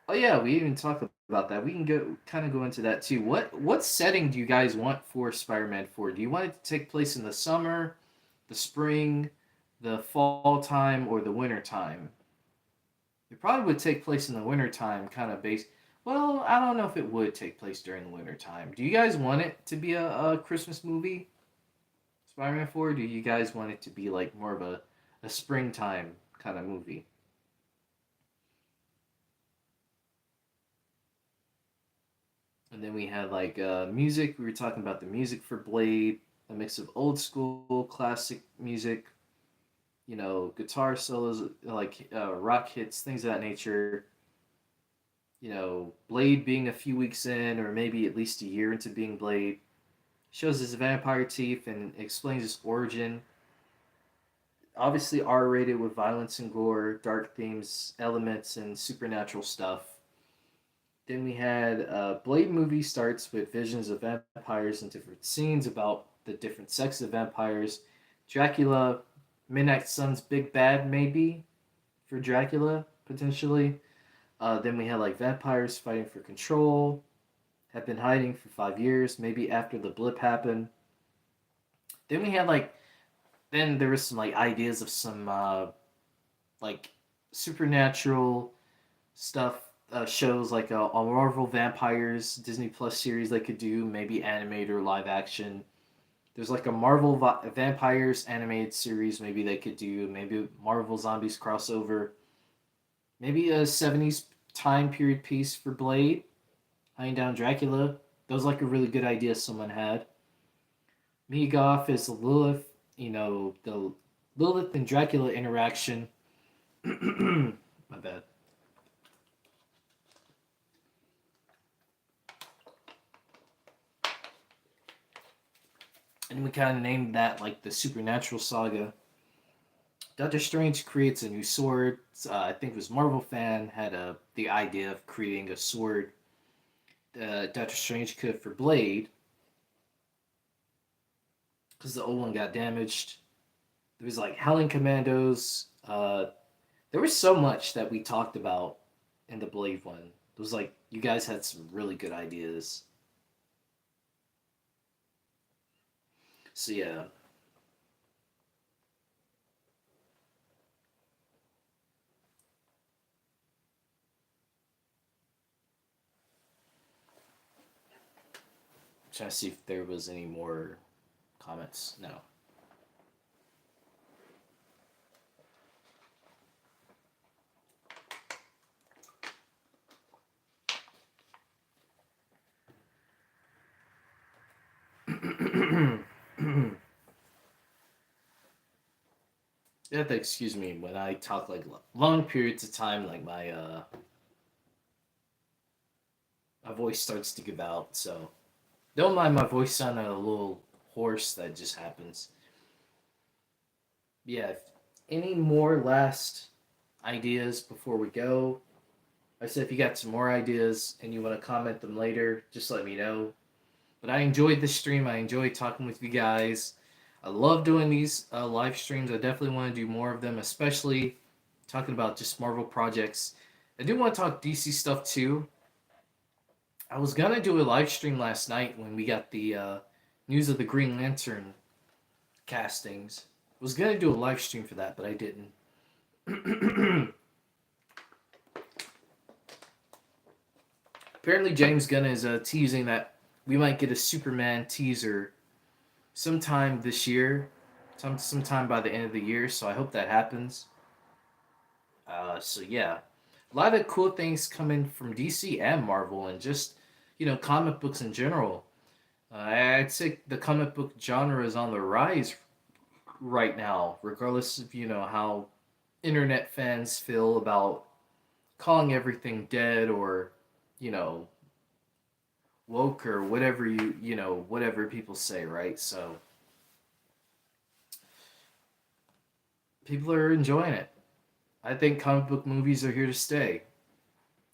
Oh yeah, we even talked about that. We can go into that too. What setting do you guys want for Spider-Man 4? Do you want it to take place in the summer, the spring, the fall time, or the winter time? It probably would take place in the winter time, kind of based. Well, I don't know if it would take place during the winter time. Do you guys want it to be a Christmas movie, Spider-Man 4? Or do you guys want it to be like more of a springtime kind of movie? And then we had like music. We were talking about the music for Blade, a mix of old school, classic music, guitar solos, like rock hits, things of that nature. Blade being a few weeks in, or maybe at least a year into being Blade, shows his vampire teeth and explains his origin. Obviously, R rated with violence and gore, dark themes, elements, and supernatural stuff. Then we had Blade movie starts with visions of vampires and different scenes about the different sexes of vampires. Dracula, Midnight Sun's big bad, maybe for Dracula potentially. Then we had like vampires fighting for control, have been hiding for 5 years, maybe after the blip happened. Then we had like then there was some like ideas of some like supernatural stuff, shows like a Marvel Vampires Disney Plus series they could do, maybe animated or live action. There's like a Marvel Vampires animated series maybe they could do, maybe Marvel Zombies crossover, maybe a 70s time period piece for Blade, hunting down Dracula. That was like a really good idea someone had. Mia Goth is Lilith, the Lilith and Dracula interaction. My bad. And we kind of named that like the Supernatural Saga. Doctor Strange creates a new sword. I think it was Marvel fan had the idea of creating a sword. Doctor Strange could for Blade. because the old one got damaged. There was like Howling Commandos. There was so much that we talked about in the Blade one. It was like you guys had some really good ideas. So yeah, I'm trying to see if there was any more comments. No. You have to excuse me when I talk like long periods of time, like my voice starts to give out. So don't mind my voice sounding a little hoarse. That just happens. Yeah. Any more last ideas before we go? I said if you got some more ideas and you want to comment them later, just let me know. But I enjoyed the stream. I enjoyed talking with you guys. I love doing these live streams. I definitely want to do more of them, especially talking about just Marvel projects. I do want to talk DC stuff too. I was gonna do a live stream last night when we got the news of the Green Lantern castings. I was gonna do a live stream for that, but I didn't. Apparently, James Gunn is teasing that we might get a Superman teaser sometime this year, sometime by the end of the year. So I hope that happens. So yeah, a lot of cool things coming from DC and Marvel, and just comic books in general. I'd say the comic book genre is on the rise right now, regardless of how internet fans feel about calling everything dead or you know woke or whatever whatever people say, right? So people are enjoying it. I think comic book movies are here to stay.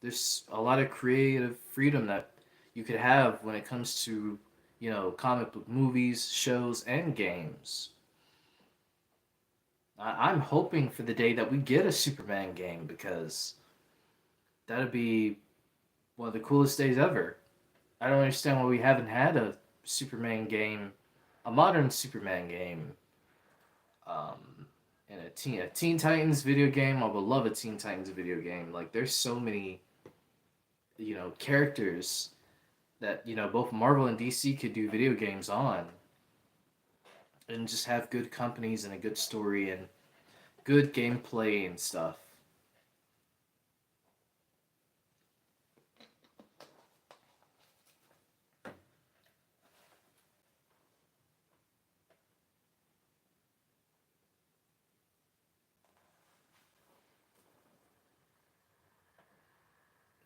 There's a lot of creative freedom that you could have when it comes to comic book movies, shows, and games. I'm hoping for the day that we get a Superman game because that'd be one of the coolest days ever. I don't understand why we haven't had a Superman game, a modern Superman game, and a Teen Titans video game. I would love a Teen Titans video game. Like there's so many, characters that both Marvel and DC could do video games on, and just have good companies and a good story and good gameplay and stuff.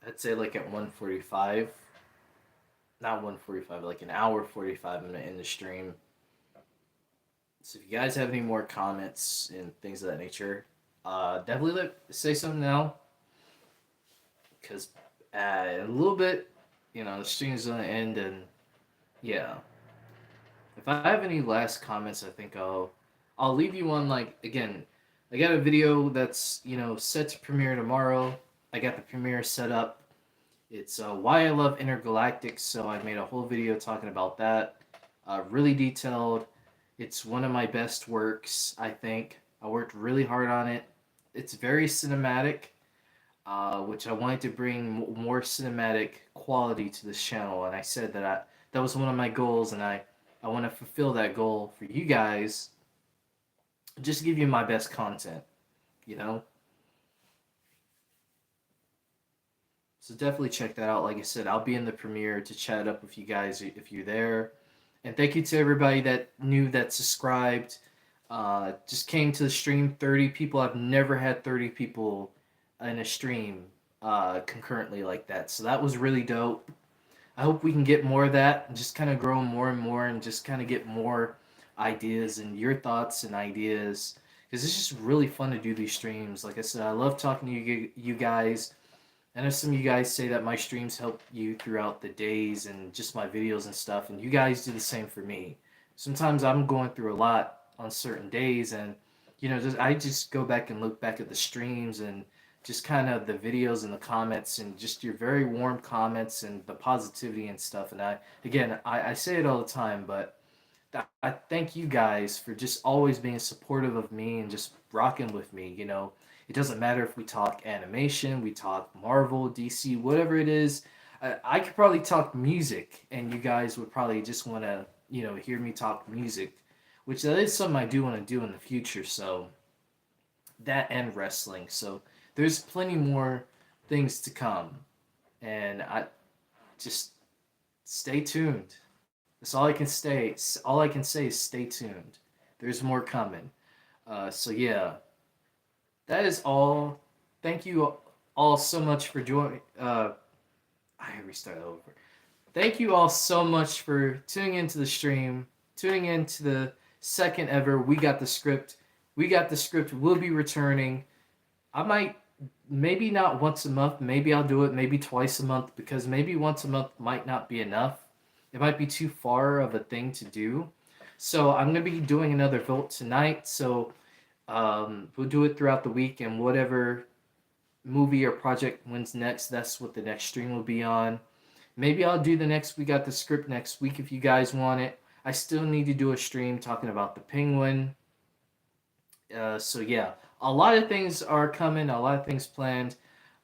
I'd say like at 1:45, not 1:45, like an hour 45 minute in the stream. So if you guys have any more comments and things of that nature, definitely say something now because a little bit, the stream is gonna end and yeah. If I have any last comments, I think I'll leave you on like again. I got a video that's set to premiere tomorrow. I got the premiere set up. It's why I love intergalactic, so I made a whole video talking about that. Really detailed. It's one of my best works, I think. I worked really hard on it. It's very cinematic, which I wanted to bring more cinematic quality to this channel, and I said that was one of my goals, and I want to fulfill that goal for you guys. Just give you my best content, you know. So definitely check that out. Like I said, I'll be in the premiere to chat up with you guys if you're there. And thank you to everybody that subscribed. Just came to the stream. 30 people. I've never had 30 people in a stream concurrently like that. So that was really dope. I hope we can get more of that and just kind of grow more and more and just kind of get more ideas and your thoughts and ideas. Because it's just really fun to do these streams. Like I said, I love talking to you guys. I know some of you guys say that my streams help you throughout the days and just my videos and stuff, and you guys do the same for me. sometimes I'm going through a lot on certain days, and I just go back and look back at the streams and just kind of the videos and the comments and just your very warm comments and the positivity and stuff. And I say it all the time, but I thank you guys for just always being supportive of me and just rocking with me. It doesn't matter if we talk animation, we talk Marvel, DC, whatever it is. I could probably talk music, and you guys would probably just want to, hear me talk music, which that is something I do want to do in the future. So that and wrestling. So there's plenty more things to come, and I just stay tuned. That's all I can say. All I can say is stay tuned. There's more coming. So yeah, that is all. Thank you all so much for joining. I restart over. Thank you all so much for tuning into the stream, tuning into the second ever We Got the Script. We Got the Script will be returning. I might, maybe not once a month, maybe I'll do it maybe twice a month, because maybe once a month might not be enough. It might be too far of a thing to do. So I'm going to be doing another vote tonight. So we'll do it throughout the week, and whatever movie or project wins next, that's what the next stream will be on. Maybe I'll do the next We Got the Script next week if you guys want it. I still need to do a stream talking about the Penguin. So yeah, a lot of things are coming, a lot of things planned.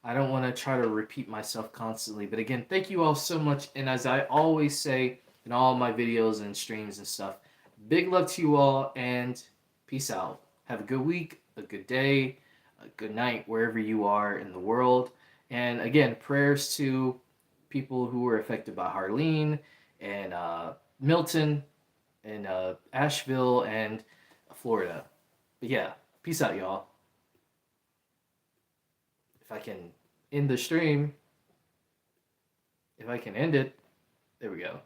I don't want to try to repeat myself constantly, but again, thank you all so much. And as I always say in all my videos and streams and stuff, big love to you all, and peace out. Have a good week, a good day, a good night, wherever you are in the world. And again, prayers to people who were affected by Harleen and Milton and Asheville and Florida. But yeah, peace out, y'all. If I can end the stream, if I can end it, there we go.